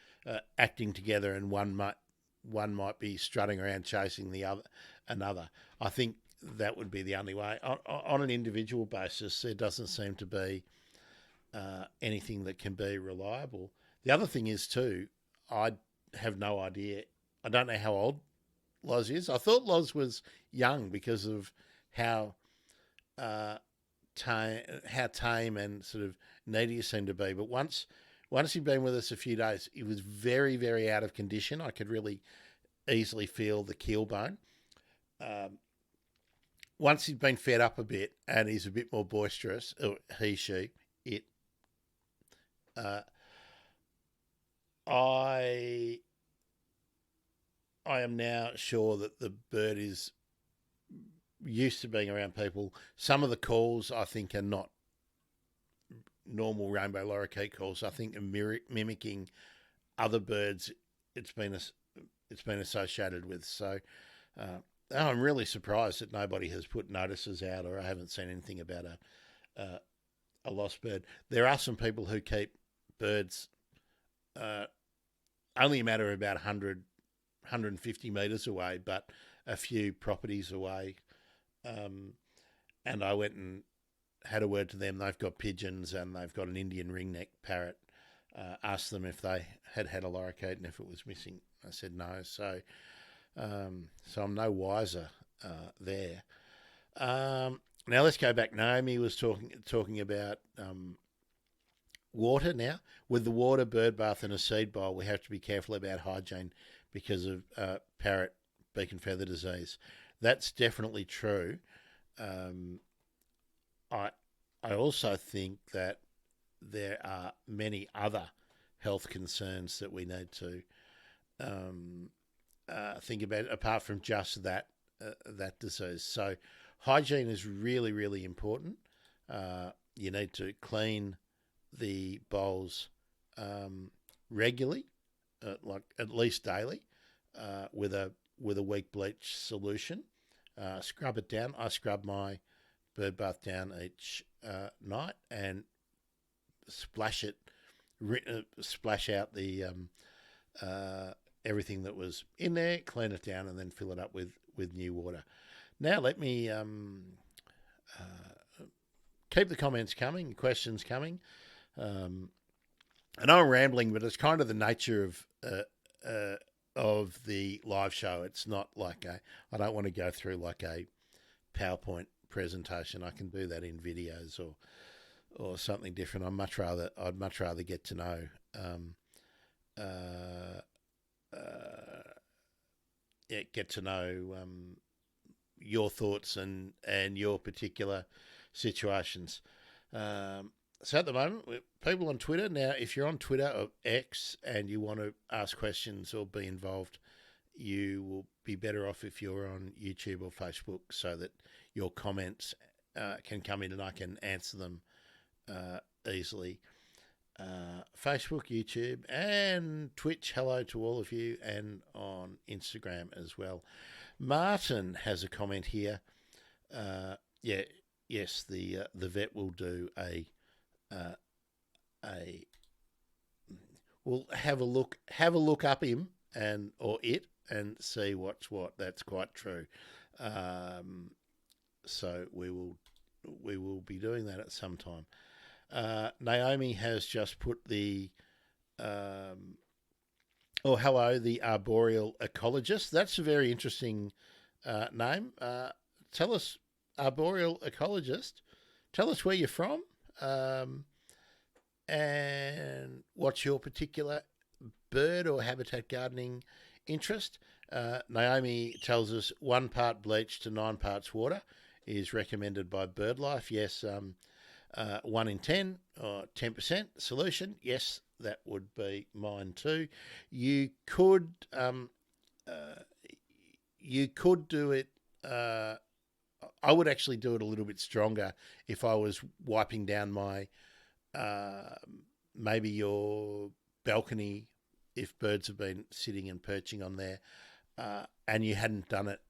acting together, and one might be strutting around chasing the other another. I think that would be the only way. On an individual basis, there doesn't seem to be anything that can be reliable. The other thing is too, I have no idea. I don't know how old Loz is. I thought Loz was young because of how uh, tame and sort of needy he seemed to be. But once he'd been with us a few days, he was very, very out of condition. I could really easily feel the keel bone. Once he'd been fed up a bit and he's a bit more boisterous, or he, she, it, uh, I I am now sure that the bird is used to being around people. Some of the calls I think are not normal rainbow lorikeet calls. I think are mimicking other birds it's been it's been associated with. So I'm really surprised that nobody has put notices out, or I haven't seen anything about a lost bird. There are some people who keep birds uh, only a matter of about 150 metres away, but a few properties away. And I went and had a word to them. They've got pigeons and they've got an Indian ringneck parrot. Asked them if they had a lorikeet and if it was missing. I said no. So I'm no wiser there. Now let's go back. Naomi was talking about water now. With the water, bird bath and a seed bowl, we have to be careful about hygiene because of parrot beak and feather disease. That's definitely true. I I also think that there are many other health concerns that we need to think about apart from just that disease. So hygiene is really, really important. You need to clean the bowls regularly, like at least daily, with a weak bleach solution. Scrub it down. I scrub my bird bath down each night and splash out the everything that was in there, clean it down, and then fill it up with new water. Now let me keep the comments coming, questions coming. I know I'm rambling, but it's kind of the nature of the live show. It's not like I don't want to go through like a PowerPoint presentation. I can do that in videos or something different. I'd much rather get to know your thoughts and your particular situations. So at the moment, people on Twitter. Now, if you're on Twitter or X and you want to ask questions or be involved, you will be better off if you're on YouTube or Facebook so that your comments can come in and I can answer them easily. Facebook, YouTube, and Twitch. Hello to all of you, and on Instagram as well. Martin has a comment here. Yes, the vet will do we'll have a look up him or it and see what's what. That's quite true. So we will be doing that at some time. Naomi has just put the Oh, hello, the arboreal ecologist. That's a very interesting name. Tell us, arboreal ecologist. Tell us where you're from, um, and what's your particular bird or habitat gardening interest. Naomi tells us 1 part bleach to 9 parts water is recommended by BirdLife. Yes, 1 in 10 or 10% solution. Yes, that would be mine too. You could uh, you could do it. I would actually do it a little bit stronger if I was wiping down my uh, maybe your balcony if birds have been sitting and perching on there and you hadn't done it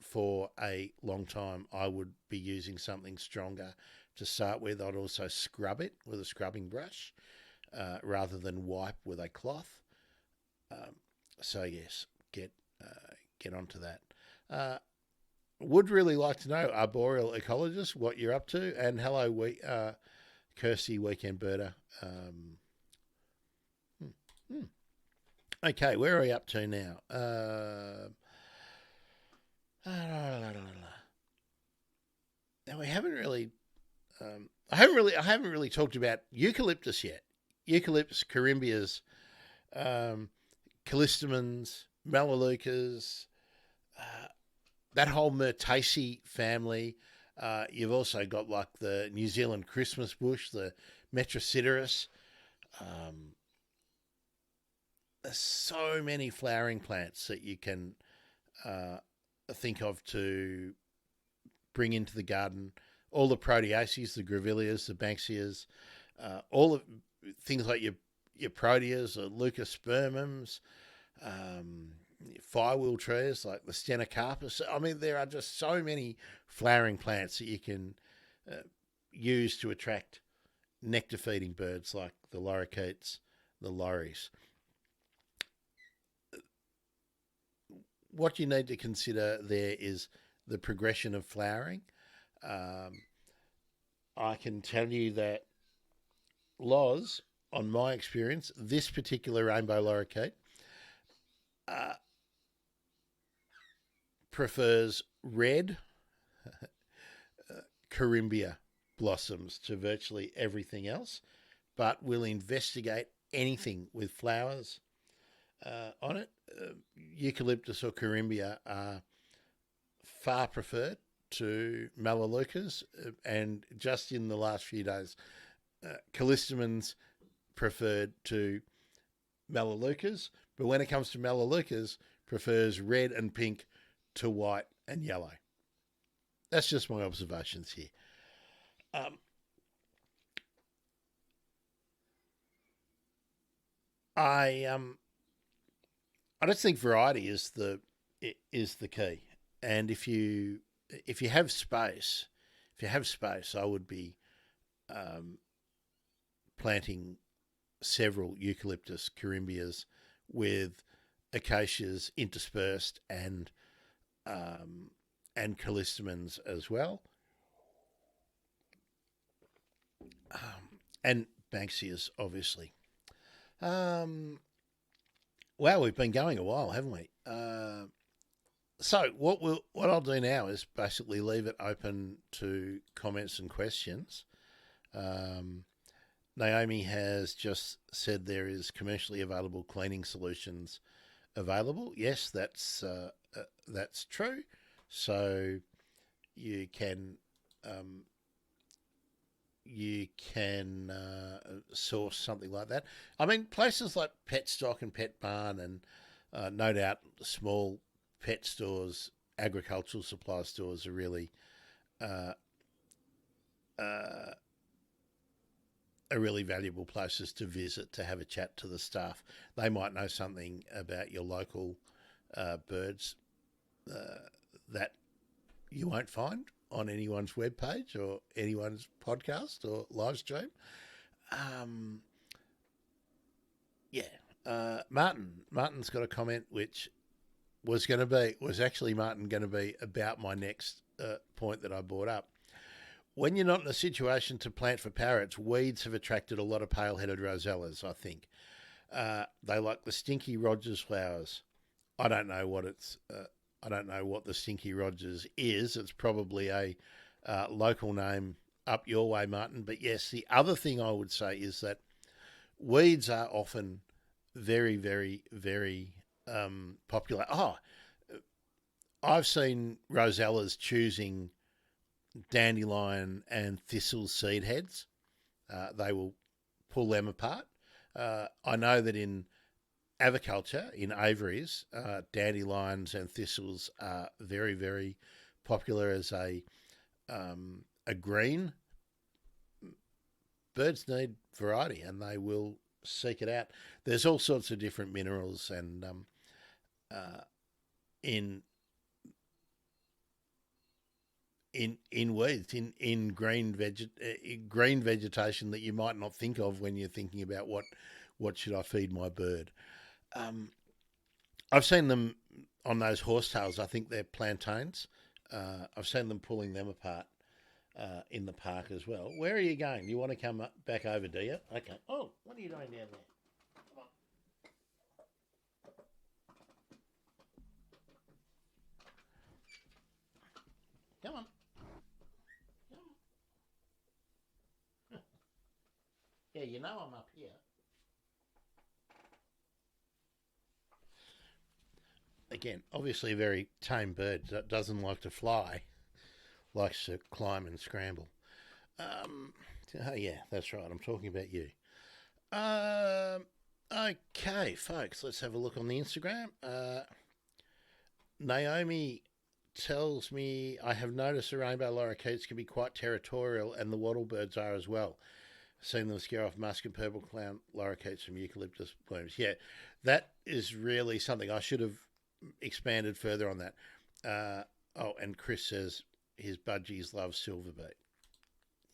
for a long time, I would be using something stronger to start with. I'd also scrub it with a scrubbing brush rather than wipe with a cloth. Um, so yes, get onto that. Uh, would really like to know, arboreal ecologist, what you're up to, and hello, Kirsty, weekend birder. Hmm, hmm. Okay, where are we up to now? Now we haven't really, I haven't really talked about eucalyptus yet. Eucalyptus, corymbias, um, callistemons, melaleucas, uh, that whole Myrtaceae family. You've also got like the New Zealand Christmas bush, the Metrosideros. Um, there's so many flowering plants that you can uh, think of to bring into the garden. All the proteaceae, the grevilleas, the banksias, all of things like your proteas, or leucospermums, um, firewheel trees like the stenocarpus. I mean, there are just so many flowering plants that you can uh, use to attract nectar feeding birds like the lorikeets, the lories. What you need to consider there is the progression of flowering. Um, I can tell you that Loz, on my experience, this particular rainbow lorikeet uh, prefers red corymbia blossoms to virtually everything else, but will investigate anything with flowers on it. Eucalyptus or corymbia are far preferred to melaleucas, and just in the last few days, callistemons preferred to melaleucas, but when it comes to melaleucas, prefers red and pink to white and yellow. That's just my observations here. Um, I I just think variety is the key, and if you have space, I would be um, planting several eucalyptus corymbias with acacias interspersed um, and callistemons as well, and banksias obviously. Um, wow, we've been going a while, haven't we? So what I'll do now is basically leave it open to comments and questions. Um, Naomi has just said there is commercially available cleaning solutions available. Yes, that's true. So you can um, you can source something like that. I mean, places like Pet Stock and Pet Barn, and no doubt small pet stores, agricultural supply stores are really uh, uh, are really valuable places to visit to have a chat to the staff. They might know something about your local birds that you won't find on anyone's webpage or anyone's podcast or live stream. Um, yeah, Martin's got a comment which was actually Martin going to be about my next point that I brought up. When you're not in a situation to plant for parrots, weeds have attracted a lot of pale-headed rosellas, I think. They like the Stinky Rogers flowers. I don't know what it's. I don't know what the Stinky Rogers is. It's probably a local name up your way, Martin. But yes, the other thing I would say is that weeds are often very, very, very popular. Oh, I've seen Rosellas choosing dandelion and thistle seed heads. They will pull them apart. I know that in aviculture, in aviaries, dandelions and thistles are very, very popular as a green. Birds need variety, and they will seek it out. There's all sorts of different minerals, and uh, in in weeds, in green vegetation that you might not think of when you're thinking about what should I feed my bird. Um, I've seen them on those horsetails. I think they're plantains. I've seen them pulling them apart in the park as well. Where are you going? You want to come back over, do you? Okay. Oh, what are you doing down there? Come on. Come on. Come on. Yeah, you know I'm up here. Again, obviously a very tame bird that doesn't like to fly, likes to climb and scramble. Um, oh yeah, that's right. I'm talking about you. Um, okay, folks, let's have a look on the Instagram. Naomi tells me I have noticed the rainbow lorikeets can be quite territorial, and the wattlebirds are as well. Seen them scare off musk and purple clown lorikeets from eucalyptus blooms. Yeah, that is really something I should have expanded further on that. Oh, and Chris says his budgies love silverbeet.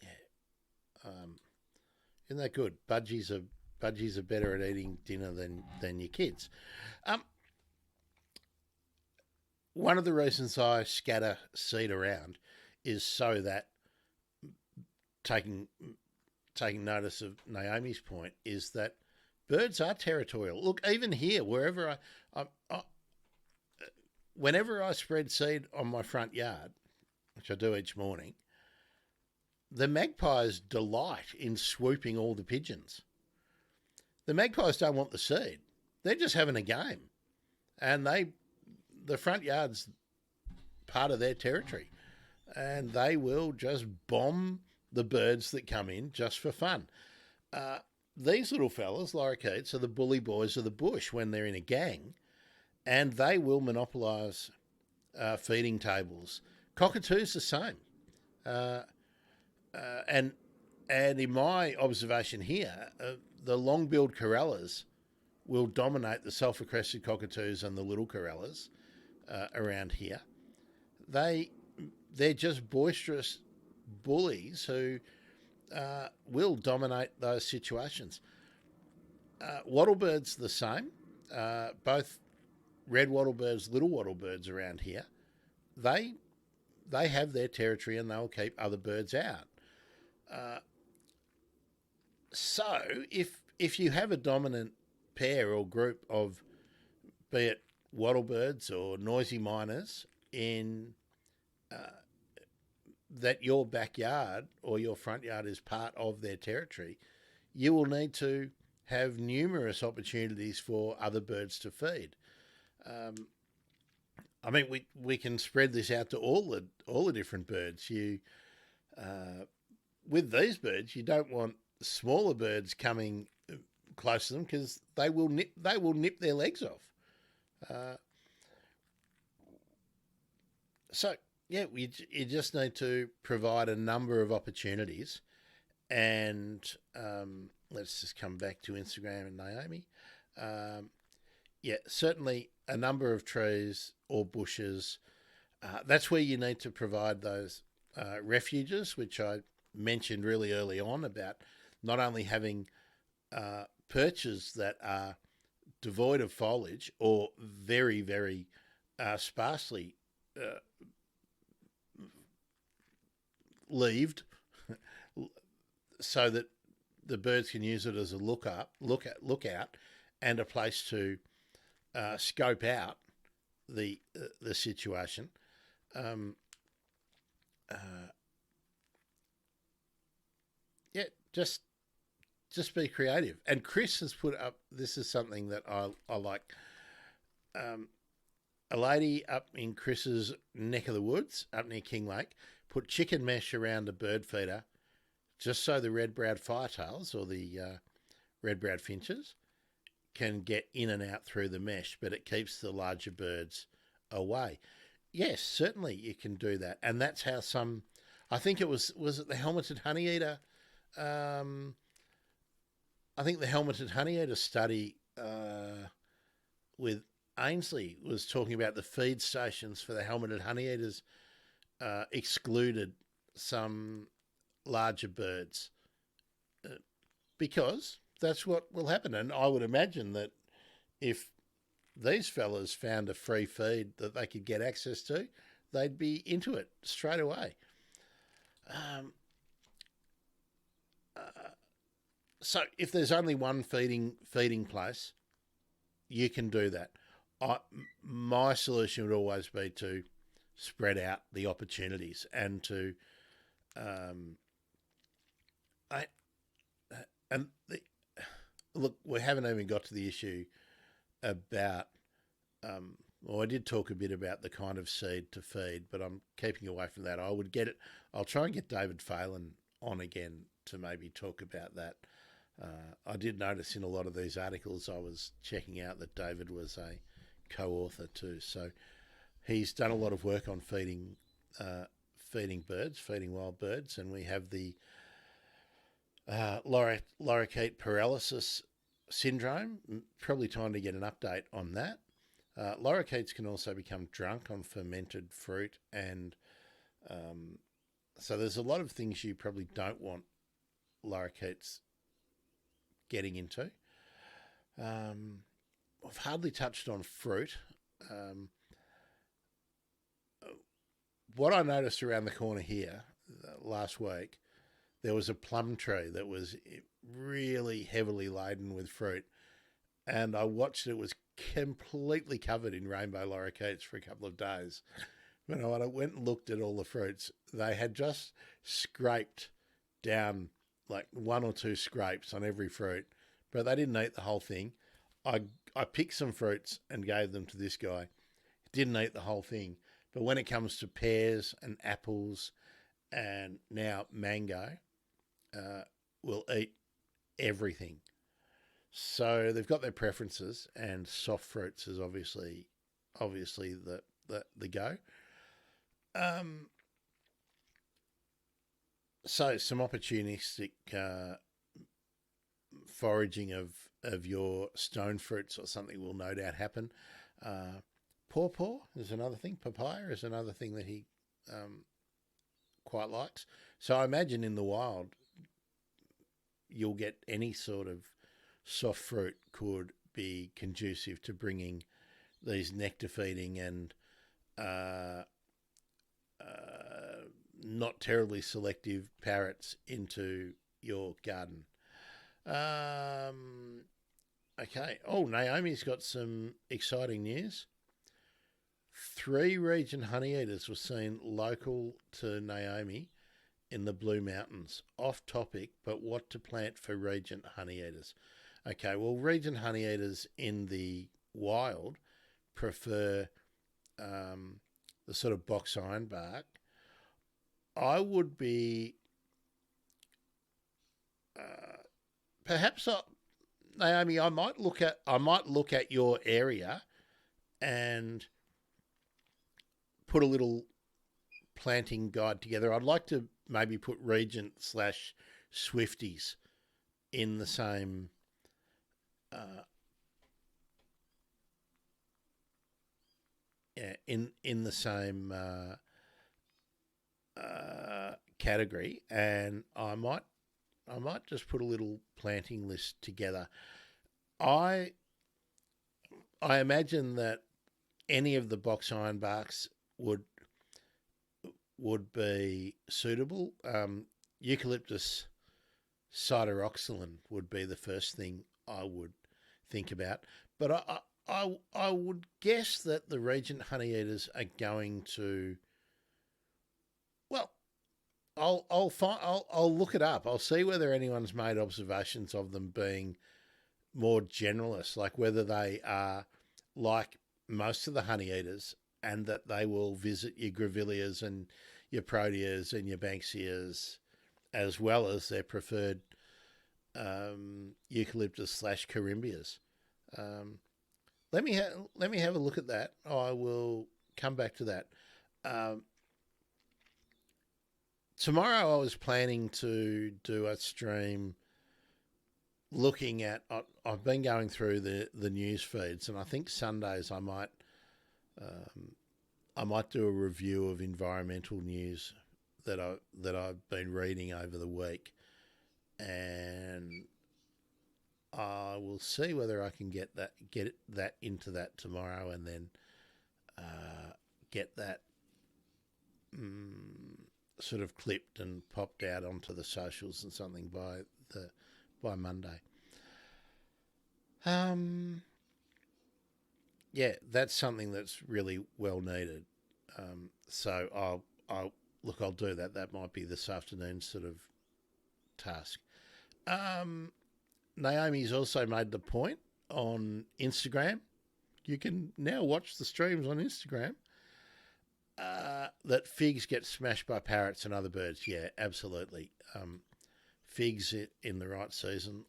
Yeah, isn't that good? Budgies are better at eating dinner than your kids. Um, One of the reasons I scatter seed around is so that taking taking notice of Naomi's point is that birds are territorial. Look, even here, wherever I whenever I spread seed on my front yard, which I do each morning, the magpies delight in swooping all the pigeons. The magpies don't want the seed; they're just having a game, and the front yard's part of their territory, and they will just bomb the birds that come in just for fun. Uh, these little fellas, lorikeets, are the bully boys of the bush when they're in a gang, and they will monopolise feeding tables. Cockatoos the same, uh, and in my observation here, the long-billed corellas will dominate the sulphur-crested cockatoos and the little corellas around here. They they're just boisterous bullies who will dominate those situations. Wattlebirds the same. Both red wattlebirds, little wattlebirds around here, they they have their territory and they'll keep other birds out. Uh, so if you have a dominant pair or group of, be it wattlebirds or noisy miners in that your backyard or your front yard is part of their territory, you will need to have numerous opportunities for other birds to feed. Um, I mean, we can spread this out to all the different birds. Uh, with these birds, you don't want smaller birds coming close to them because they will nip their legs off. Uh, so yeah, you just need to provide a number of opportunities, and let's just come back to Instagram and Naomi. Um, yeah, certainly a number of trees or bushes. That's where you need to provide those refuges, which I mentioned really early on about not only having perches that are devoid of foliage or very, very sparsely uh, leaved, so that the birds can use it as a lookout, and a place to scope out the situation. Um, uh, yeah, just be creative. And Chris has put up. This is something that I like. Um, a lady up in Chris's neck of the woods, up near King Lake, put chicken mesh around a bird feeder, just so the red-browed firetails or the red-browed finches can get in and out through the mesh, but it keeps the larger birds away. Yes, certainly you can do that, and that's how some. I think it the helmeted honeyeater. Um, I think the helmeted honeyeater study with Ainsley was talking about the feed stations for the helmeted honeyeaters excluded some larger birds because that's what will happen. And I would imagine that if these fellas found a free feed that they could get access to, they'd be into it straight away. Um, uh, so if there's only one feeding place, you can do that. My solution would always be to spread out the opportunities and to um, I and the, look, we haven't even got to the issue about. Well, I did talk a bit about the kind of seed to feed, but I'm keeping away from that. I would get it. I'll try and get David Phelan on again to maybe talk about that. I did notice in a lot of these articles I was checking out that David was a co-author too. So he's done a lot of work on feeding birds, feeding wild birds, and we have the lorikeet paralysis syndrome. Probably time to get an update on that. Lorikeets can also become drunk on fermented fruit, and so there's a lot of things you probably don't want lorikeets getting into. I've hardly touched on fruit. What I noticed around the corner here last week, there was a plum tree that was really heavily laden with fruit, and I watched it was completely covered in rainbow lorikeets for a couple of days. When I went and looked at all the fruits, they had just scraped down like one or two scrapes on every fruit, but they didn't eat the whole thing. I picked some fruits and gave them to this guy. Didn't eat the whole thing, but when it comes to pears and apples and now mango, will eat everything. So they've got their preferences, and soft fruits is obviously the go. Um, so some opportunistic foraging of your stone fruits or something will no doubt happen. Pawpaw is another thing. Papaya is another thing that he quite likes. So I imagine in the wild, you'll get any sort of soft fruit could be conducive to bringing these nectar feeding and not terribly selective parrots into your garden. Okay. Oh, Naomi's got some exciting news. 3 region honeyeaters were seen local to Naomi in the Blue Mountains. Off topic, but what to plant for regent honeyeaters? Okay, well, regent honeyeaters in the wild prefer the sort of box ironbark. I would be perhaps Naomi. I might look at your area and put a little planting guide together. I'd like to maybe put regent slash swifties in the same in the same category, and I might just put a little planting list together. I imagine that any of the box ironbarks would be suitable. Eucalyptus sideroxylon would be the first thing I would think about. But I would guess that the regent honey eaters are going to. Well, I'll look it up. I'll see whether anyone's made observations of them being more generalist, like whether they are like most of the honey eaters, and that they will visit your grevilleas and your proteas and your banksias, as well as their preferred eucalyptus slash corymbias. Um, let me have a look at that. I will come back to that. Um, Tomorrow, I was planning to do a stream looking at. I've been going through the news feeds, and I think Sundays um, I might do a review of environmental news that I've been reading over the week, and I will see whether I can get that into that tomorrow, and then get that sort of clipped and popped out onto the socials and something by Monday. Yeah, that's something that's really well needed. So I'll do that. That might be this afternoon's sort of task. Naomi's also made the point on Instagram. You can now watch the streams on Instagram. That figs get smashed by parrots and other birds. Yeah, absolutely. Figs in the right season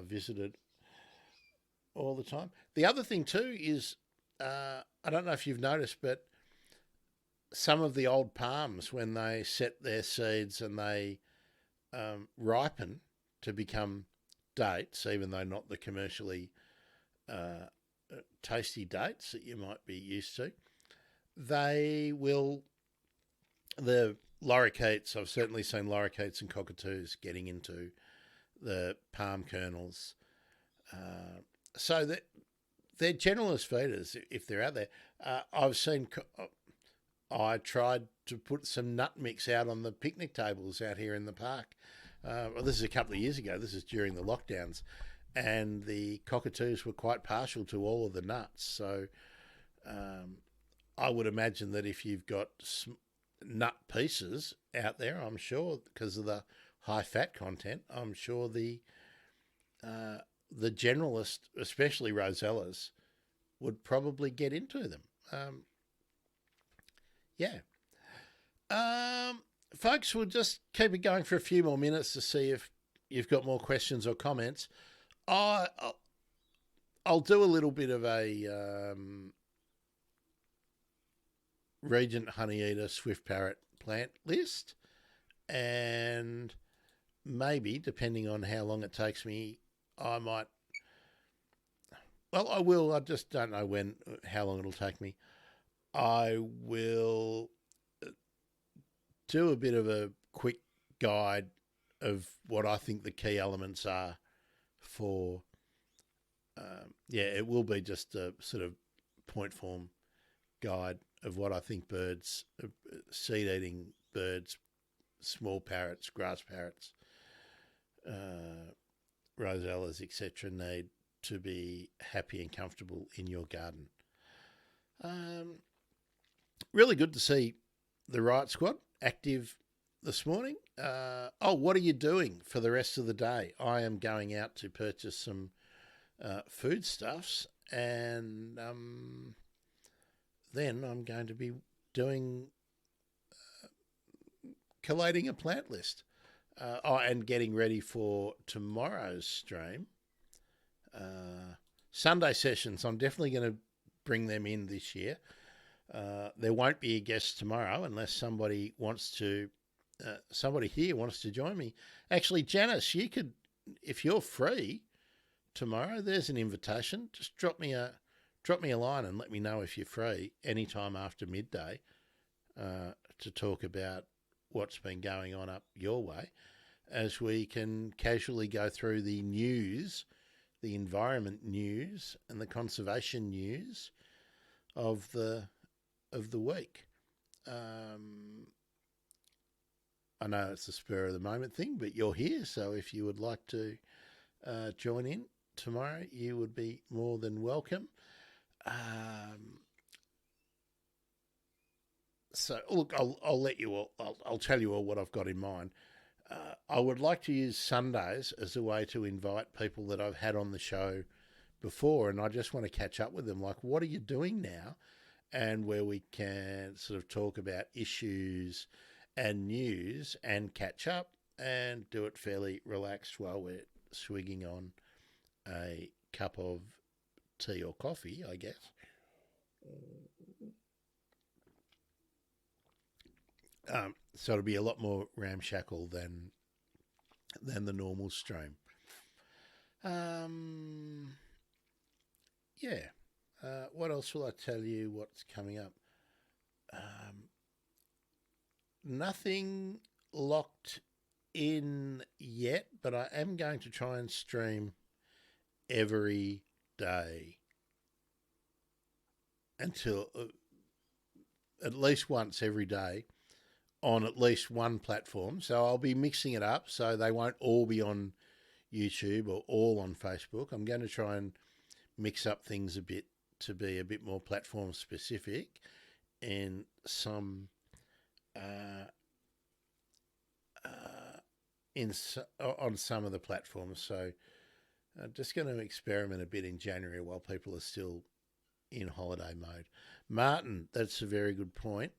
visited all the time. The other thing too is, I don't know if you've noticed, but some of the old palms, when they set their seeds and they ripen to become dates, even though not the commercially tasty dates that you might be used to, they will, the lorikeets, I've certainly seen lorikeets and cockatoos getting into the palm kernels. So that they're generalist feeders if they're out there. I tried to put some nut mix out on the picnic tables out here in the park. Well, this is a couple of years ago. This is during the lockdowns. And the cockatoos were quite partial to all of the nuts. So I would imagine that if you've got nut pieces out there, I'm sure, because of the high fat content, I'm sure the generalist, especially rosellas, would probably get into them. Yeah. Folks, we'll just keep it going for a few more minutes to see if you've got more questions or comments. I'll do a little bit of a regent honeyeater swift parrot plant list, and maybe, depending on how long it takes me, I might. Well, I will. I just don't know how long it'll take me. I will do a bit of a quick guide of what I think the key elements are for. It will be just a sort of point form guide of what I think birds, seed-eating birds, small parrots, grass parrots, rosellas, etc., need to be happy and comfortable in your garden. Really good to see the Riot Squad active this morning. What are you doing for the rest of the day? I am going out to purchase some foodstuffs, and then I'm going to be doing collating a plant list. And getting ready for tomorrow's stream. Sunday sessions, I'm definitely going to bring them in this year. There won't be a guest tomorrow unless somebody here wants to join me. Actually, Janice, you could, if you're free tomorrow, there's an invitation. Just drop me a line and let me know if you're free anytime after midday to talk about what's been going on up your way, as we can casually go through the news, the environment news and the conservation news of the week. I know it's the spur of the moment thing, but you're here, so if you would like to join in, tomorrow, you would be more than welcome. Um, so look, I'll let you all. I'll tell you all what I've got in mind. I would like to use Sundays as a way to invite people that I've had on the show before, and I just want to catch up with them. Like, what are you doing now? And where we can sort of talk about issues and news and catch up and do it fairly relaxed while we're swigging on a cup of tea or coffee, I guess. So it'll be a lot more ramshackle than the normal stream. Um, yeah. What else will I tell you? What's coming up? Um, Nothing locked in yet, but I am going to try and stream every day until at least once every day on at least one platform. So I'll be mixing it up so they won't all be on YouTube or all on Facebook. I'm going to try and mix up things a bit to be a bit more platform specific in some uh, on some of the platforms. So just going to experiment a bit in January while people are still in holiday mode. Martin, that's a very good point.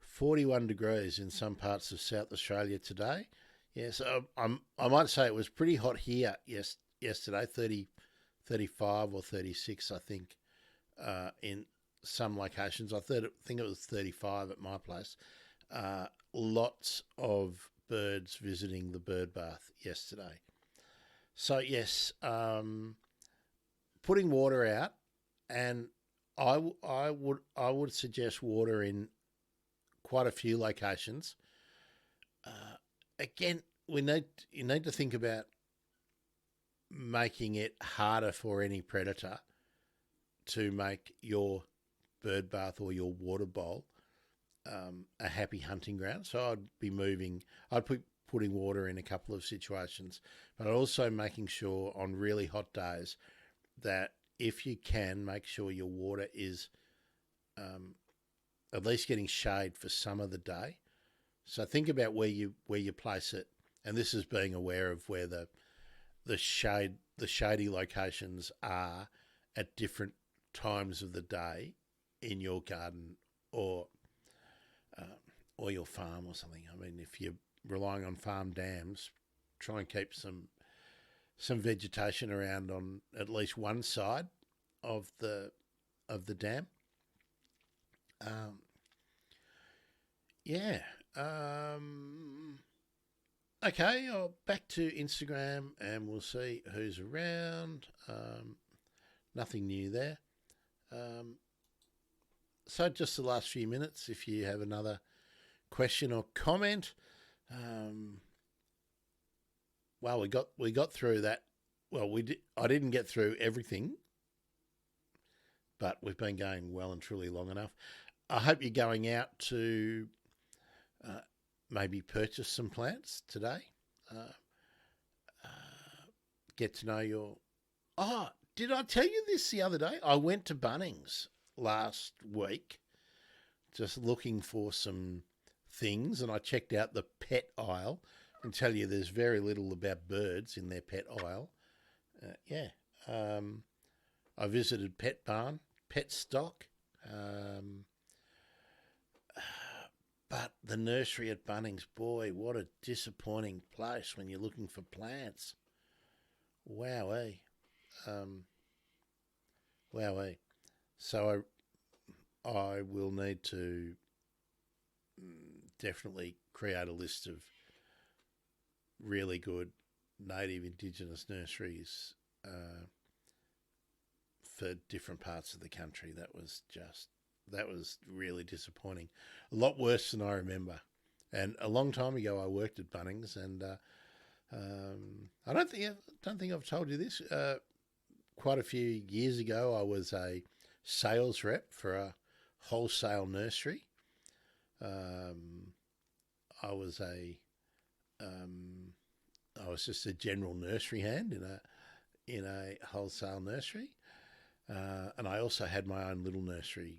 41 degrees in some parts of South Australia today. Yes, I might say it was pretty hot here yesterday, 30, 35 or 36, I think, in some locations. I think it was 35 at my place. Lots of birds visiting the bird bath yesterday. So, yes, putting water out, and I would suggest water in quite a few locations. Again, you need to think about making it harder for any predator to make your bird bath or your water bowl a happy hunting ground. So I'd put putting water in a couple of situations, but also making sure on really hot days that if you can, make sure your water is at least getting shade for some of the day. So think about where you place it, and this is being aware of where the shady locations are at different times of the day in your garden or your farm or something. I mean, if you're relying on farm dams, try and keep some vegetation around on at least one side of the dam. Um, yeah. Okay, back to Instagram and we'll see who's around. Nothing new there. So just the last few minutes, if you have another question or comment. Well, we got through that. Well, I didn't get through everything, but we've been going well and truly long enough. I hope you're going out to maybe purchase some plants today. Get to know your. Oh, did I tell you this the other day? I went to Bunnings last week, just looking for some things, and I checked out the pet aisle. I can tell you, there's very little about birds in their pet aisle. I visited Pet Barn, Pet Stock. But the nursery at Bunnings, boy, what a disappointing place when you're looking for plants. Wowee. Wowee. So I will need to definitely create a list of really good native indigenous nurseries for different parts of the country. That was really disappointing. A lot worse than I remember. And a long time ago, I worked at Bunnings, and I don't think I've told you this. Quite a few years ago, I was a sales rep for a wholesale nursery. I was a I was just a general nursery hand in a wholesale nursery, and I also had my own little nursery,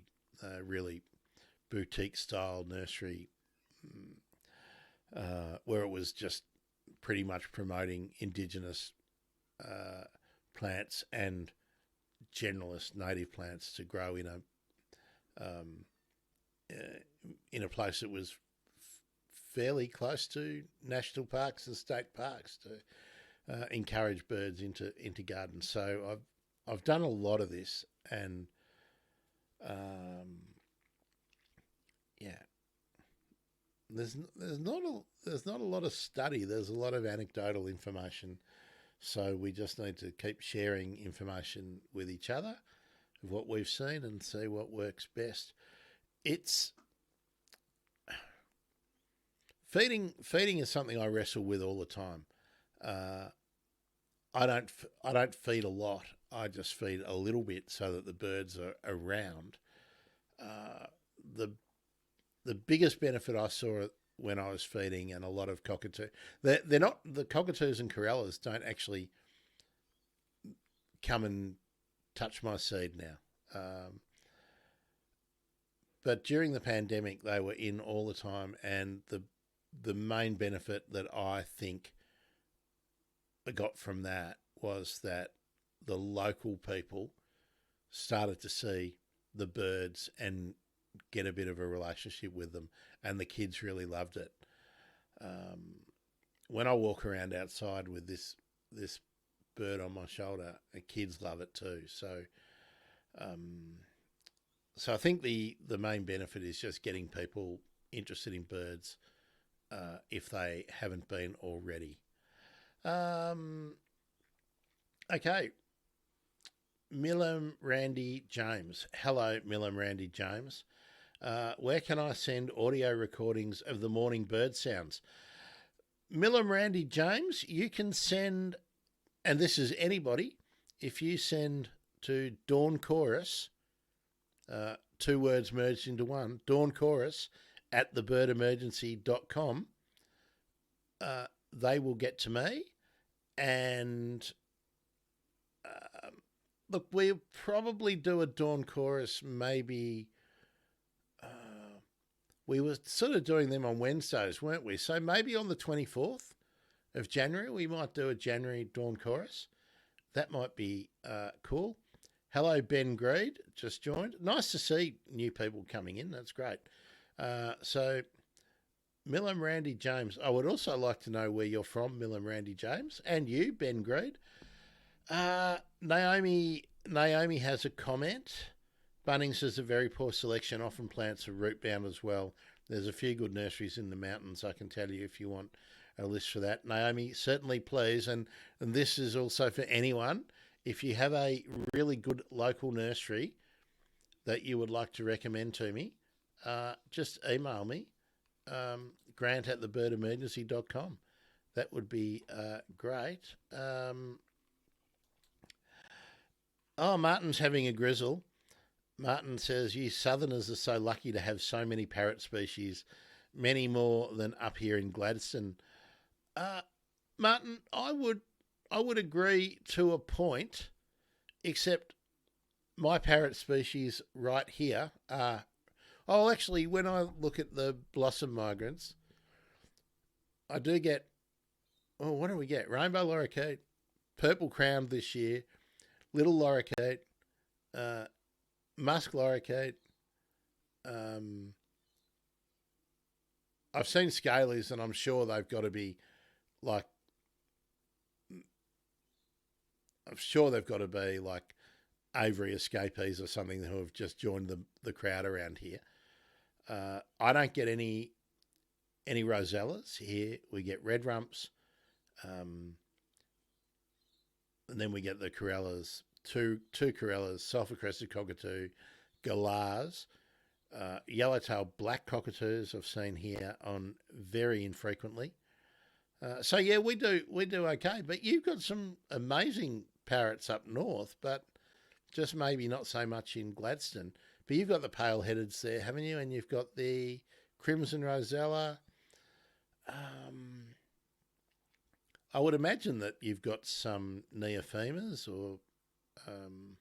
really boutique style nursery, where it was just pretty much promoting indigenous plants and generalist native plants to grow um, in a place that was fairly close to national parks and state parks to encourage birds into gardens. So I've done a lot of this, and yeah, there's not a lot of study. There's a lot of anecdotal information. So we just need to keep sharing information with each other of what we've seen and see what works best. It's feeding. Feeding is something I wrestle with all the time. Uh, I don't feed a lot. I just feed a little bit so that the birds are around. Uh, the the biggest benefit I saw when I was feeding, and a lot of cockatoo, they're not, the cockatoos and corellas don't actually come and touch my seed now. But during the pandemic, they were in all the time, and the main benefit that I think I got from that was that the local people started to see the birds and get a bit of a relationship with them, and the kids really loved it. Um, when I walk around outside with this bird on my shoulder, the kids love it too. Um, so I think the main benefit is just getting people interested in birds, if they haven't been already. Um, okay, Milam Randy James. Hello, Milam Randy James. Where can I send audio recordings of the morning bird sounds? Milam Randy James, you can send, and this is anybody, if you send to Dawn Chorus, two words merged into one, Dawn Chorus at thebirdemergency.com, they will get to me. And look, we'll probably do a Dawn Chorus maybe. We were sort of doing them on Wednesdays, weren't we? So maybe on the 24th of January, we might do a January Dawn Chorus. That might be cool. Hello, Ben Greed, just joined. Nice to see new people coming in. That's great. So, Milam Randy James. I would also like to know where you're from, Milam Randy James, and you, Ben Greed. Naomi has a comment. Bunnings has a very poor selection. Often plants are root bound as well. There's a few good nurseries in the mountains, I can tell you, if you want a list for that. Naomi, certainly please. And this is also for anyone. If you have a really good local nursery that you would like to recommend to me, just email me, grant at thebirdemergency.com. That would be great. Martin's having a grizzle. Martin says, you southerners are so lucky to have so many parrot species, many more than up here in Gladstone. Martin, I would agree to a point, except my parrot species right here are, actually, when I look at the blossom migrants, I do get, what do we get? Rainbow lorikeet, purple crowned this year, little lorikeet, musk lorikeet. I've seen scalies, and I'm sure they've got to be like, Avery escapees or something who have just joined the crowd around here. I don't get any rosellas here. We get red rumps, and then we get the corellas, two corellas, sulphur-crested cockatoo, galahs, yellowtail black cockatoos I've seen here on very infrequently. So yeah, we do okay. But you've got some amazing parrots up north, but just maybe not so much in Gladstone. But you've got the pale-headeds there, haven't you? And you've got the crimson rosella. I would imagine that you've got some neophemas or um,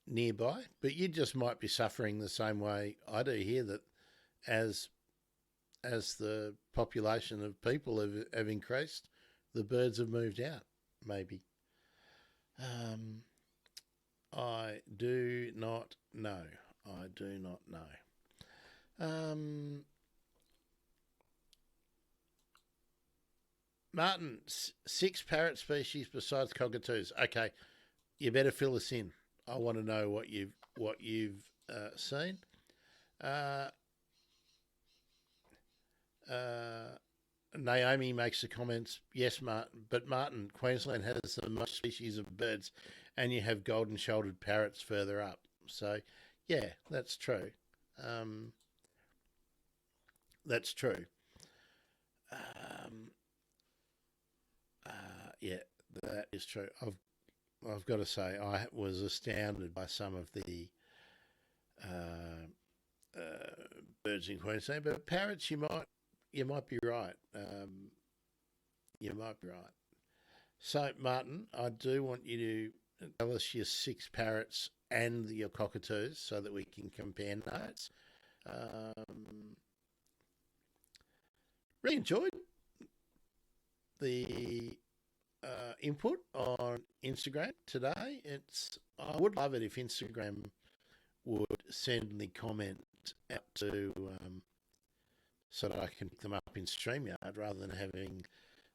nearby, but you just might be suffering the same way I do here. That as as the population of people have increased, the birds have moved out. Maybe. Um, I do not know. I do not know. Um, Martin, six parrot species besides cockatoos. Okay, you better fill us in. I want to know what you've seen. Uh, uh, Naomi makes the comments. Yes, Martin, but Martin, Queensland has the most species of birds, and you have golden-shouldered parrots further up. So, yeah, that's true. Um, that's true. Um, yeah, that is true. I've got to say, I was astounded by some of the uh, birds in Queensland, but parrots, you might be right. You might be right. So, Martin, I do want you to tell us your six parrots and your cockatoos so that we can compare notes. Um, really enjoyed the input on Instagram today. I would love it if Instagram would send the comment out to so that I can pick them up in StreamYard rather than having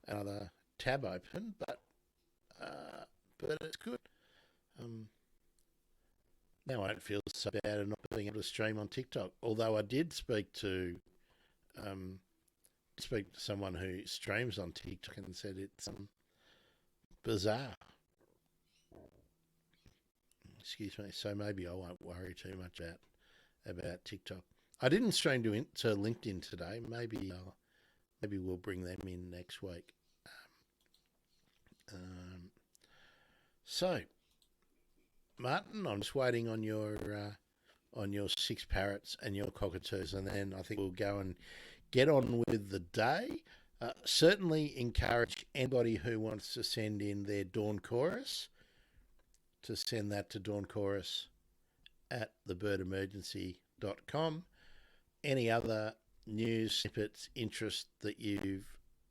another tab open. But it's good. Um, Now I don't feel so bad at not being able to stream on TikTok. Although I did um, speak to someone who streams on TikTok and said it's bizarre. Excuse me. So maybe I won't worry too much about TikTok. I didn't stream to LinkedIn today. Maybe we'll bring them in next week. Um, so, Martin, I'm just waiting on your six parrots and your cockatoos, and then I think we'll go and get on with the day. Certainly encourage anybody who wants to send in their Dawn Chorus to send that to Dawn Chorus at thebirdemergency.com. Any other news snippets, interest that you've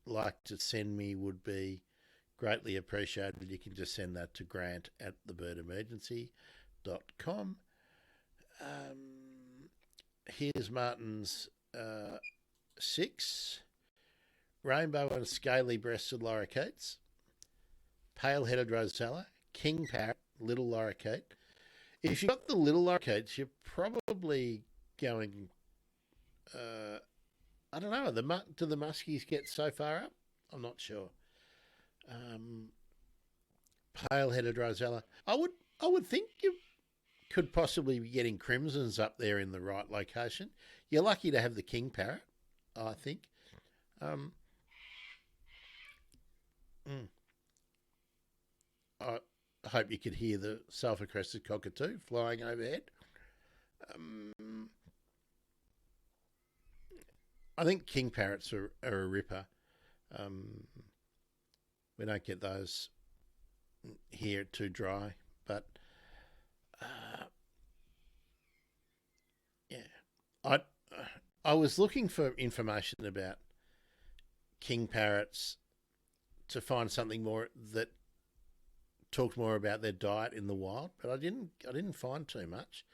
like to send me would be greatly appreciated. You can just send that to grant at thebirdemergency.com. Here's Martin's six. Rainbow and scaly breasted lorikeets, pale headed rosella, king parrot, little lorikeet. If you've got the little lorikeets, you're probably going. I don't know. Do the muskies get so far up? I'm not sure. Um, Pale headed rosella. I would think you could possibly be getting crimsons up there in the right location. You're lucky to have the king parrot, I think. Um, mm, I hope you could hear the sulphur crested cockatoo flying overhead. Um, I think king parrots are a ripper. Um, we don't get those here too dry, but uh, yeah, I I was looking for information about king parrots to find something more that talked more about their diet in the wild, but I didn't find too much.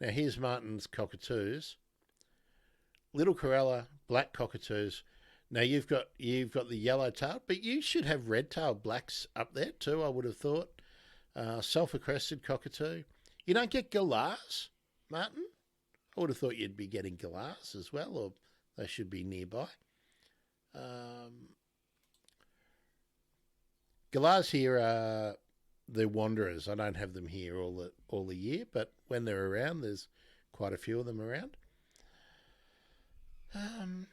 Now here's Martin's cockatoos, little Corella, black cockatoos. Now you've got the yellow tail, but you should have red tailed blacks up there too. I would have thought. Sulphur crested cockatoo. You don't get galahs, Martin. I would have thought you'd be getting galahs as well, or they should be nearby. Um, galahs here are the wanderers. I don't have them here all the year, but when they're around, there's quite a few of them around. Um,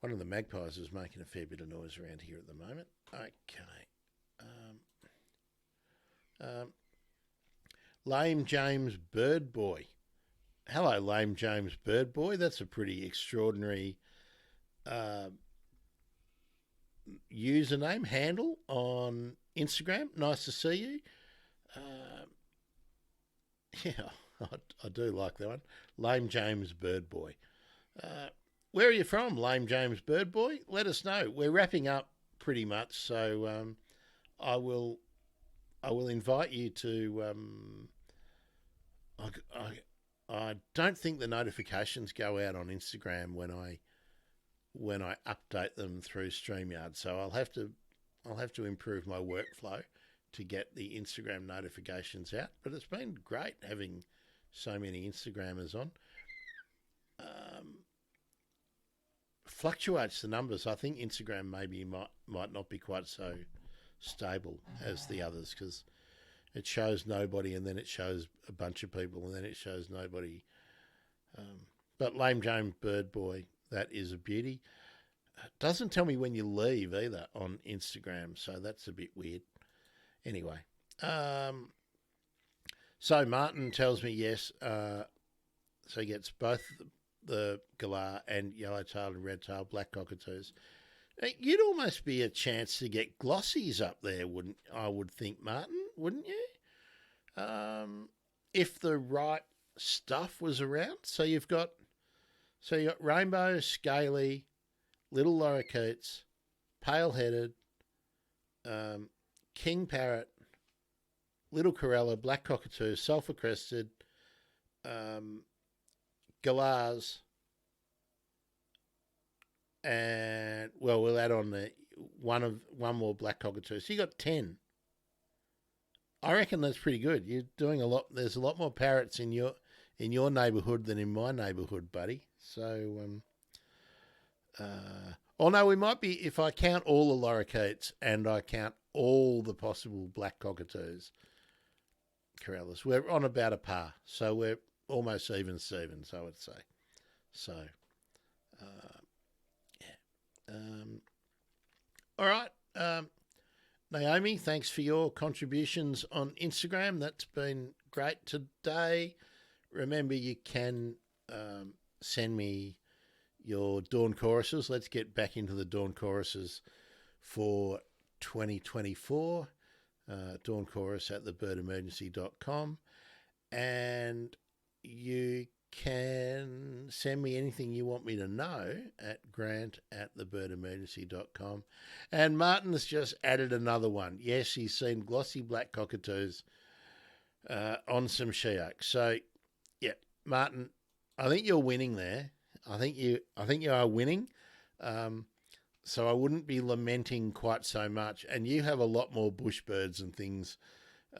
One of the magpies is making a fair bit of noise around here at the moment. Okay. Um, Lame James Bird Boy hello, Lame James Bird Boy. That's a pretty extraordinary uh, username handle on Instagram. Nice to see you. Uh, yeah, I do like that one. Lame James Bird Boy. Uh, where are you from, Lame James Bird Boy? Let us know. We're wrapping up pretty much, so I will I will invite you to. I don't think the notifications go out on Instagram when I update them through StreamYard. So I'll have to improve my workflow to get the Instagram notifications out. But it's been great having so many Instagrammers on. Um, Fluctuates the numbers. I think Instagram maybe might not be quite so stable as the others because it shows nobody and then it shows a bunch of people and then it shows nobody. But Lame James Bird Boy, that is a beauty. Doesn't tell me when you leave either on Instagram, so that's a bit weird. Anyway, so Martin tells me yes. So he gets both the galah and yellow-tailed and red-tailed black cockatoos. You'd almost be a chance to get glossies up there, wouldn't I? Would think, Martin, wouldn't you? If the right stuff was around. So you got rainbow, scaly, little lorikeets, pale-headed, king parrot, little corella, black cockatoo, sulphur-crested, galahs, and well, we'll add on the one more black cockatoo. So you got 10. I reckon that's pretty good. You're doing a lot. There's a lot more parrots in your neighbourhood than in my neighbourhood, buddy. So, oh no, we might be if I count all the lorikeets and I count all the possible black cockatoos, corellas. We're on about a par, so we're almost even Stevens, I would say. So, yeah. All right. Naomi, thanks for your contributions on Instagram. That's been great today. Remember, you can send me your dawn choruses. Let's get back into the dawn choruses for 2024. Dawn chorus at thebirdemergency.com. And you can send me anything you want me to know at grant@thebirdemergency.com. And Martin has just added another one. Yes, he's seen glossy black cockatoos on some she oaks. So, yeah, Martin, I think you're winning there. I think you are winning. So I wouldn't be lamenting quite so much. And you have a lot more bush birds and things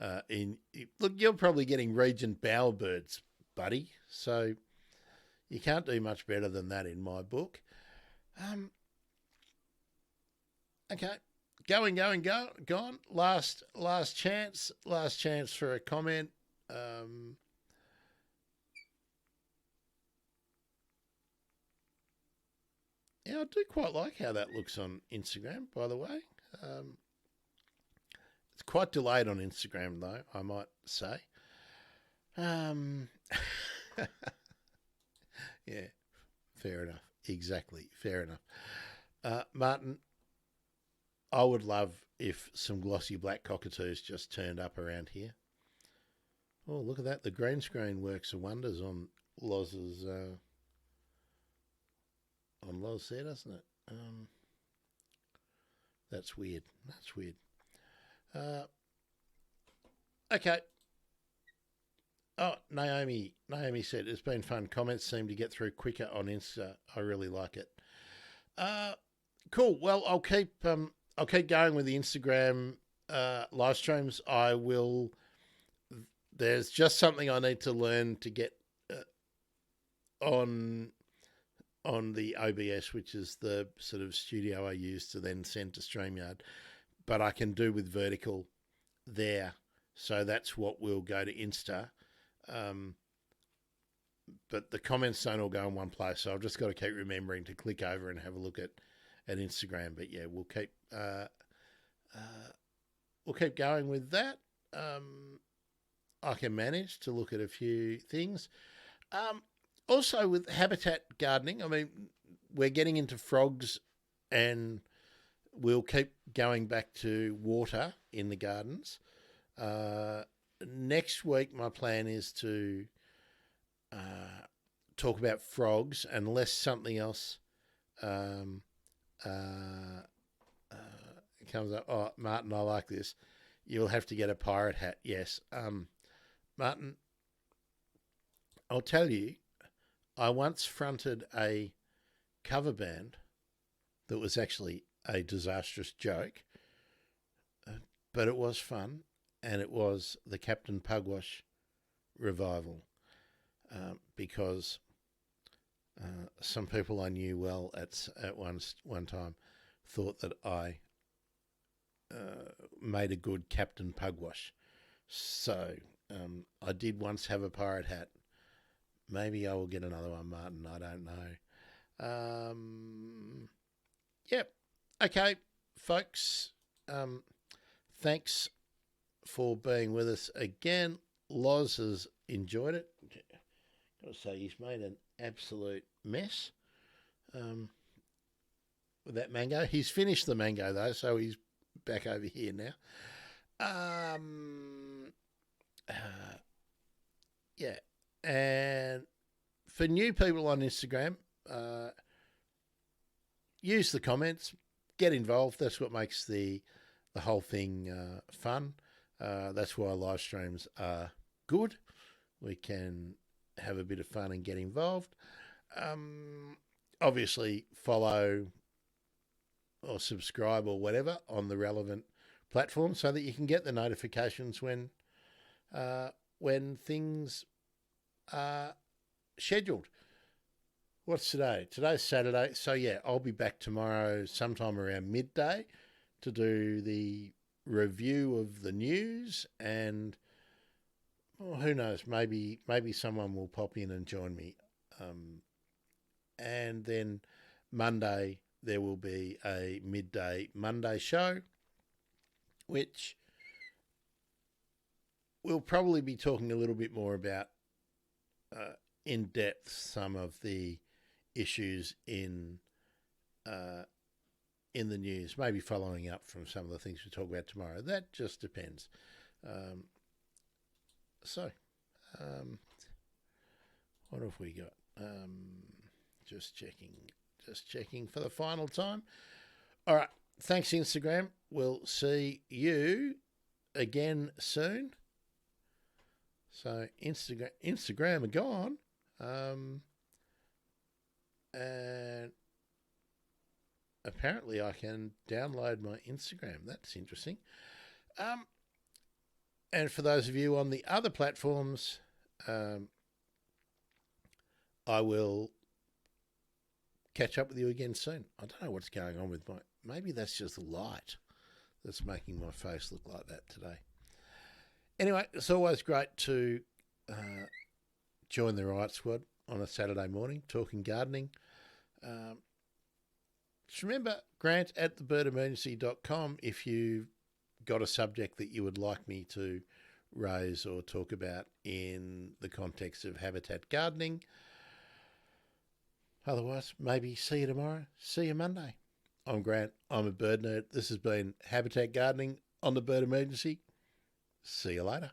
look, you're probably getting regent bowerbirds, buddy. So you can't do much better than that in my book. Okay, gone. Last chance for a comment. Yeah, I do quite like how that looks on Instagram, by the way. It's quite delayed on Instagram, though, I might say. Yeah, fair enough. Exactly, fair enough. Martin, I would love if some glossy black cockatoos just turned up around here. Oh, look at that. The green screen works wonders on Loz's... on Loz there, doesn't it? That's weird. Okay. Oh, Naomi said it's been fun. Comments seem to get through quicker on Insta. I really like it. Cool. Well, I'll keep going with the Instagram live streams. I will. There's just something I need to learn to get on the OBS, which is the sort of studio I use to then send to StreamYard. But I can do with vertical there. So that's what will go to Insta. But the comments don't all go in one place. So I've just got to keep remembering to click over and have a look at Instagram. But yeah, we'll keep going with that. I can manage to look at a few things. Um, Also with habitat gardening, I mean, we're getting into frogs, and we'll keep going back to water in the gardens. Uh, Next week, my plan is to uh, talk about frogs, unless something else um, uh, comes up. Oh, Martin, I like this. You'll have to get a pirate hat. Yes. Martin, I'll tell you, I once fronted a cover band that was actually a disastrous joke, but it was fun, and it was the Captain Pugwash revival, because some people I knew well at one time thought that I made a good Captain Pugwash. So I did once have a pirate hat. Maybe I will get another one, Martin. I don't know. Yep. Okay, folks. Thanks for being with us again. Loz has enjoyed it. Got to say, he's made an absolute mess with that mango. He's finished the mango, though, so he's back over here now. Yeah. And for new people on Instagram, use the comments, get involved. That's what makes the whole thing fun. That's why live streams are good. We can have a bit of fun and get involved. Obviously, follow or subscribe or whatever on the relevant platform so that you can get the notifications when things are scheduled. What's today? Today's Saturday. So, yeah, I'll be back tomorrow sometime around midday to do the review of the news, and who knows, maybe someone will pop in and join me. And then Monday, there will be a midday Monday show, which we'll probably be talking a little bit more about in depth some of the issues in the news, maybe following up from some of the things we talk about tomorrow. That just depends. What have we got? Just checking for the final time. All right. Thanks, Instagram. We'll see you again soon. So Instagram are gone. And apparently I can download my Instagram. That's interesting. And for those of you on the other platforms, I will catch up with you again soon. I don't know what's going on with maybe that's just the light that's making my face look like that today. Anyway, it's always great to join the Riot Squad on a Saturday morning, talking gardening. Just remember, Grant at thebirdemergency.com if you've got a subject that you would like me to raise or talk about in the context of habitat gardening. Otherwise, maybe see you tomorrow. See you Monday. I'm Grant. I'm a bird nerd. This has been Habitat Gardening on the Bird Emergency. See you later.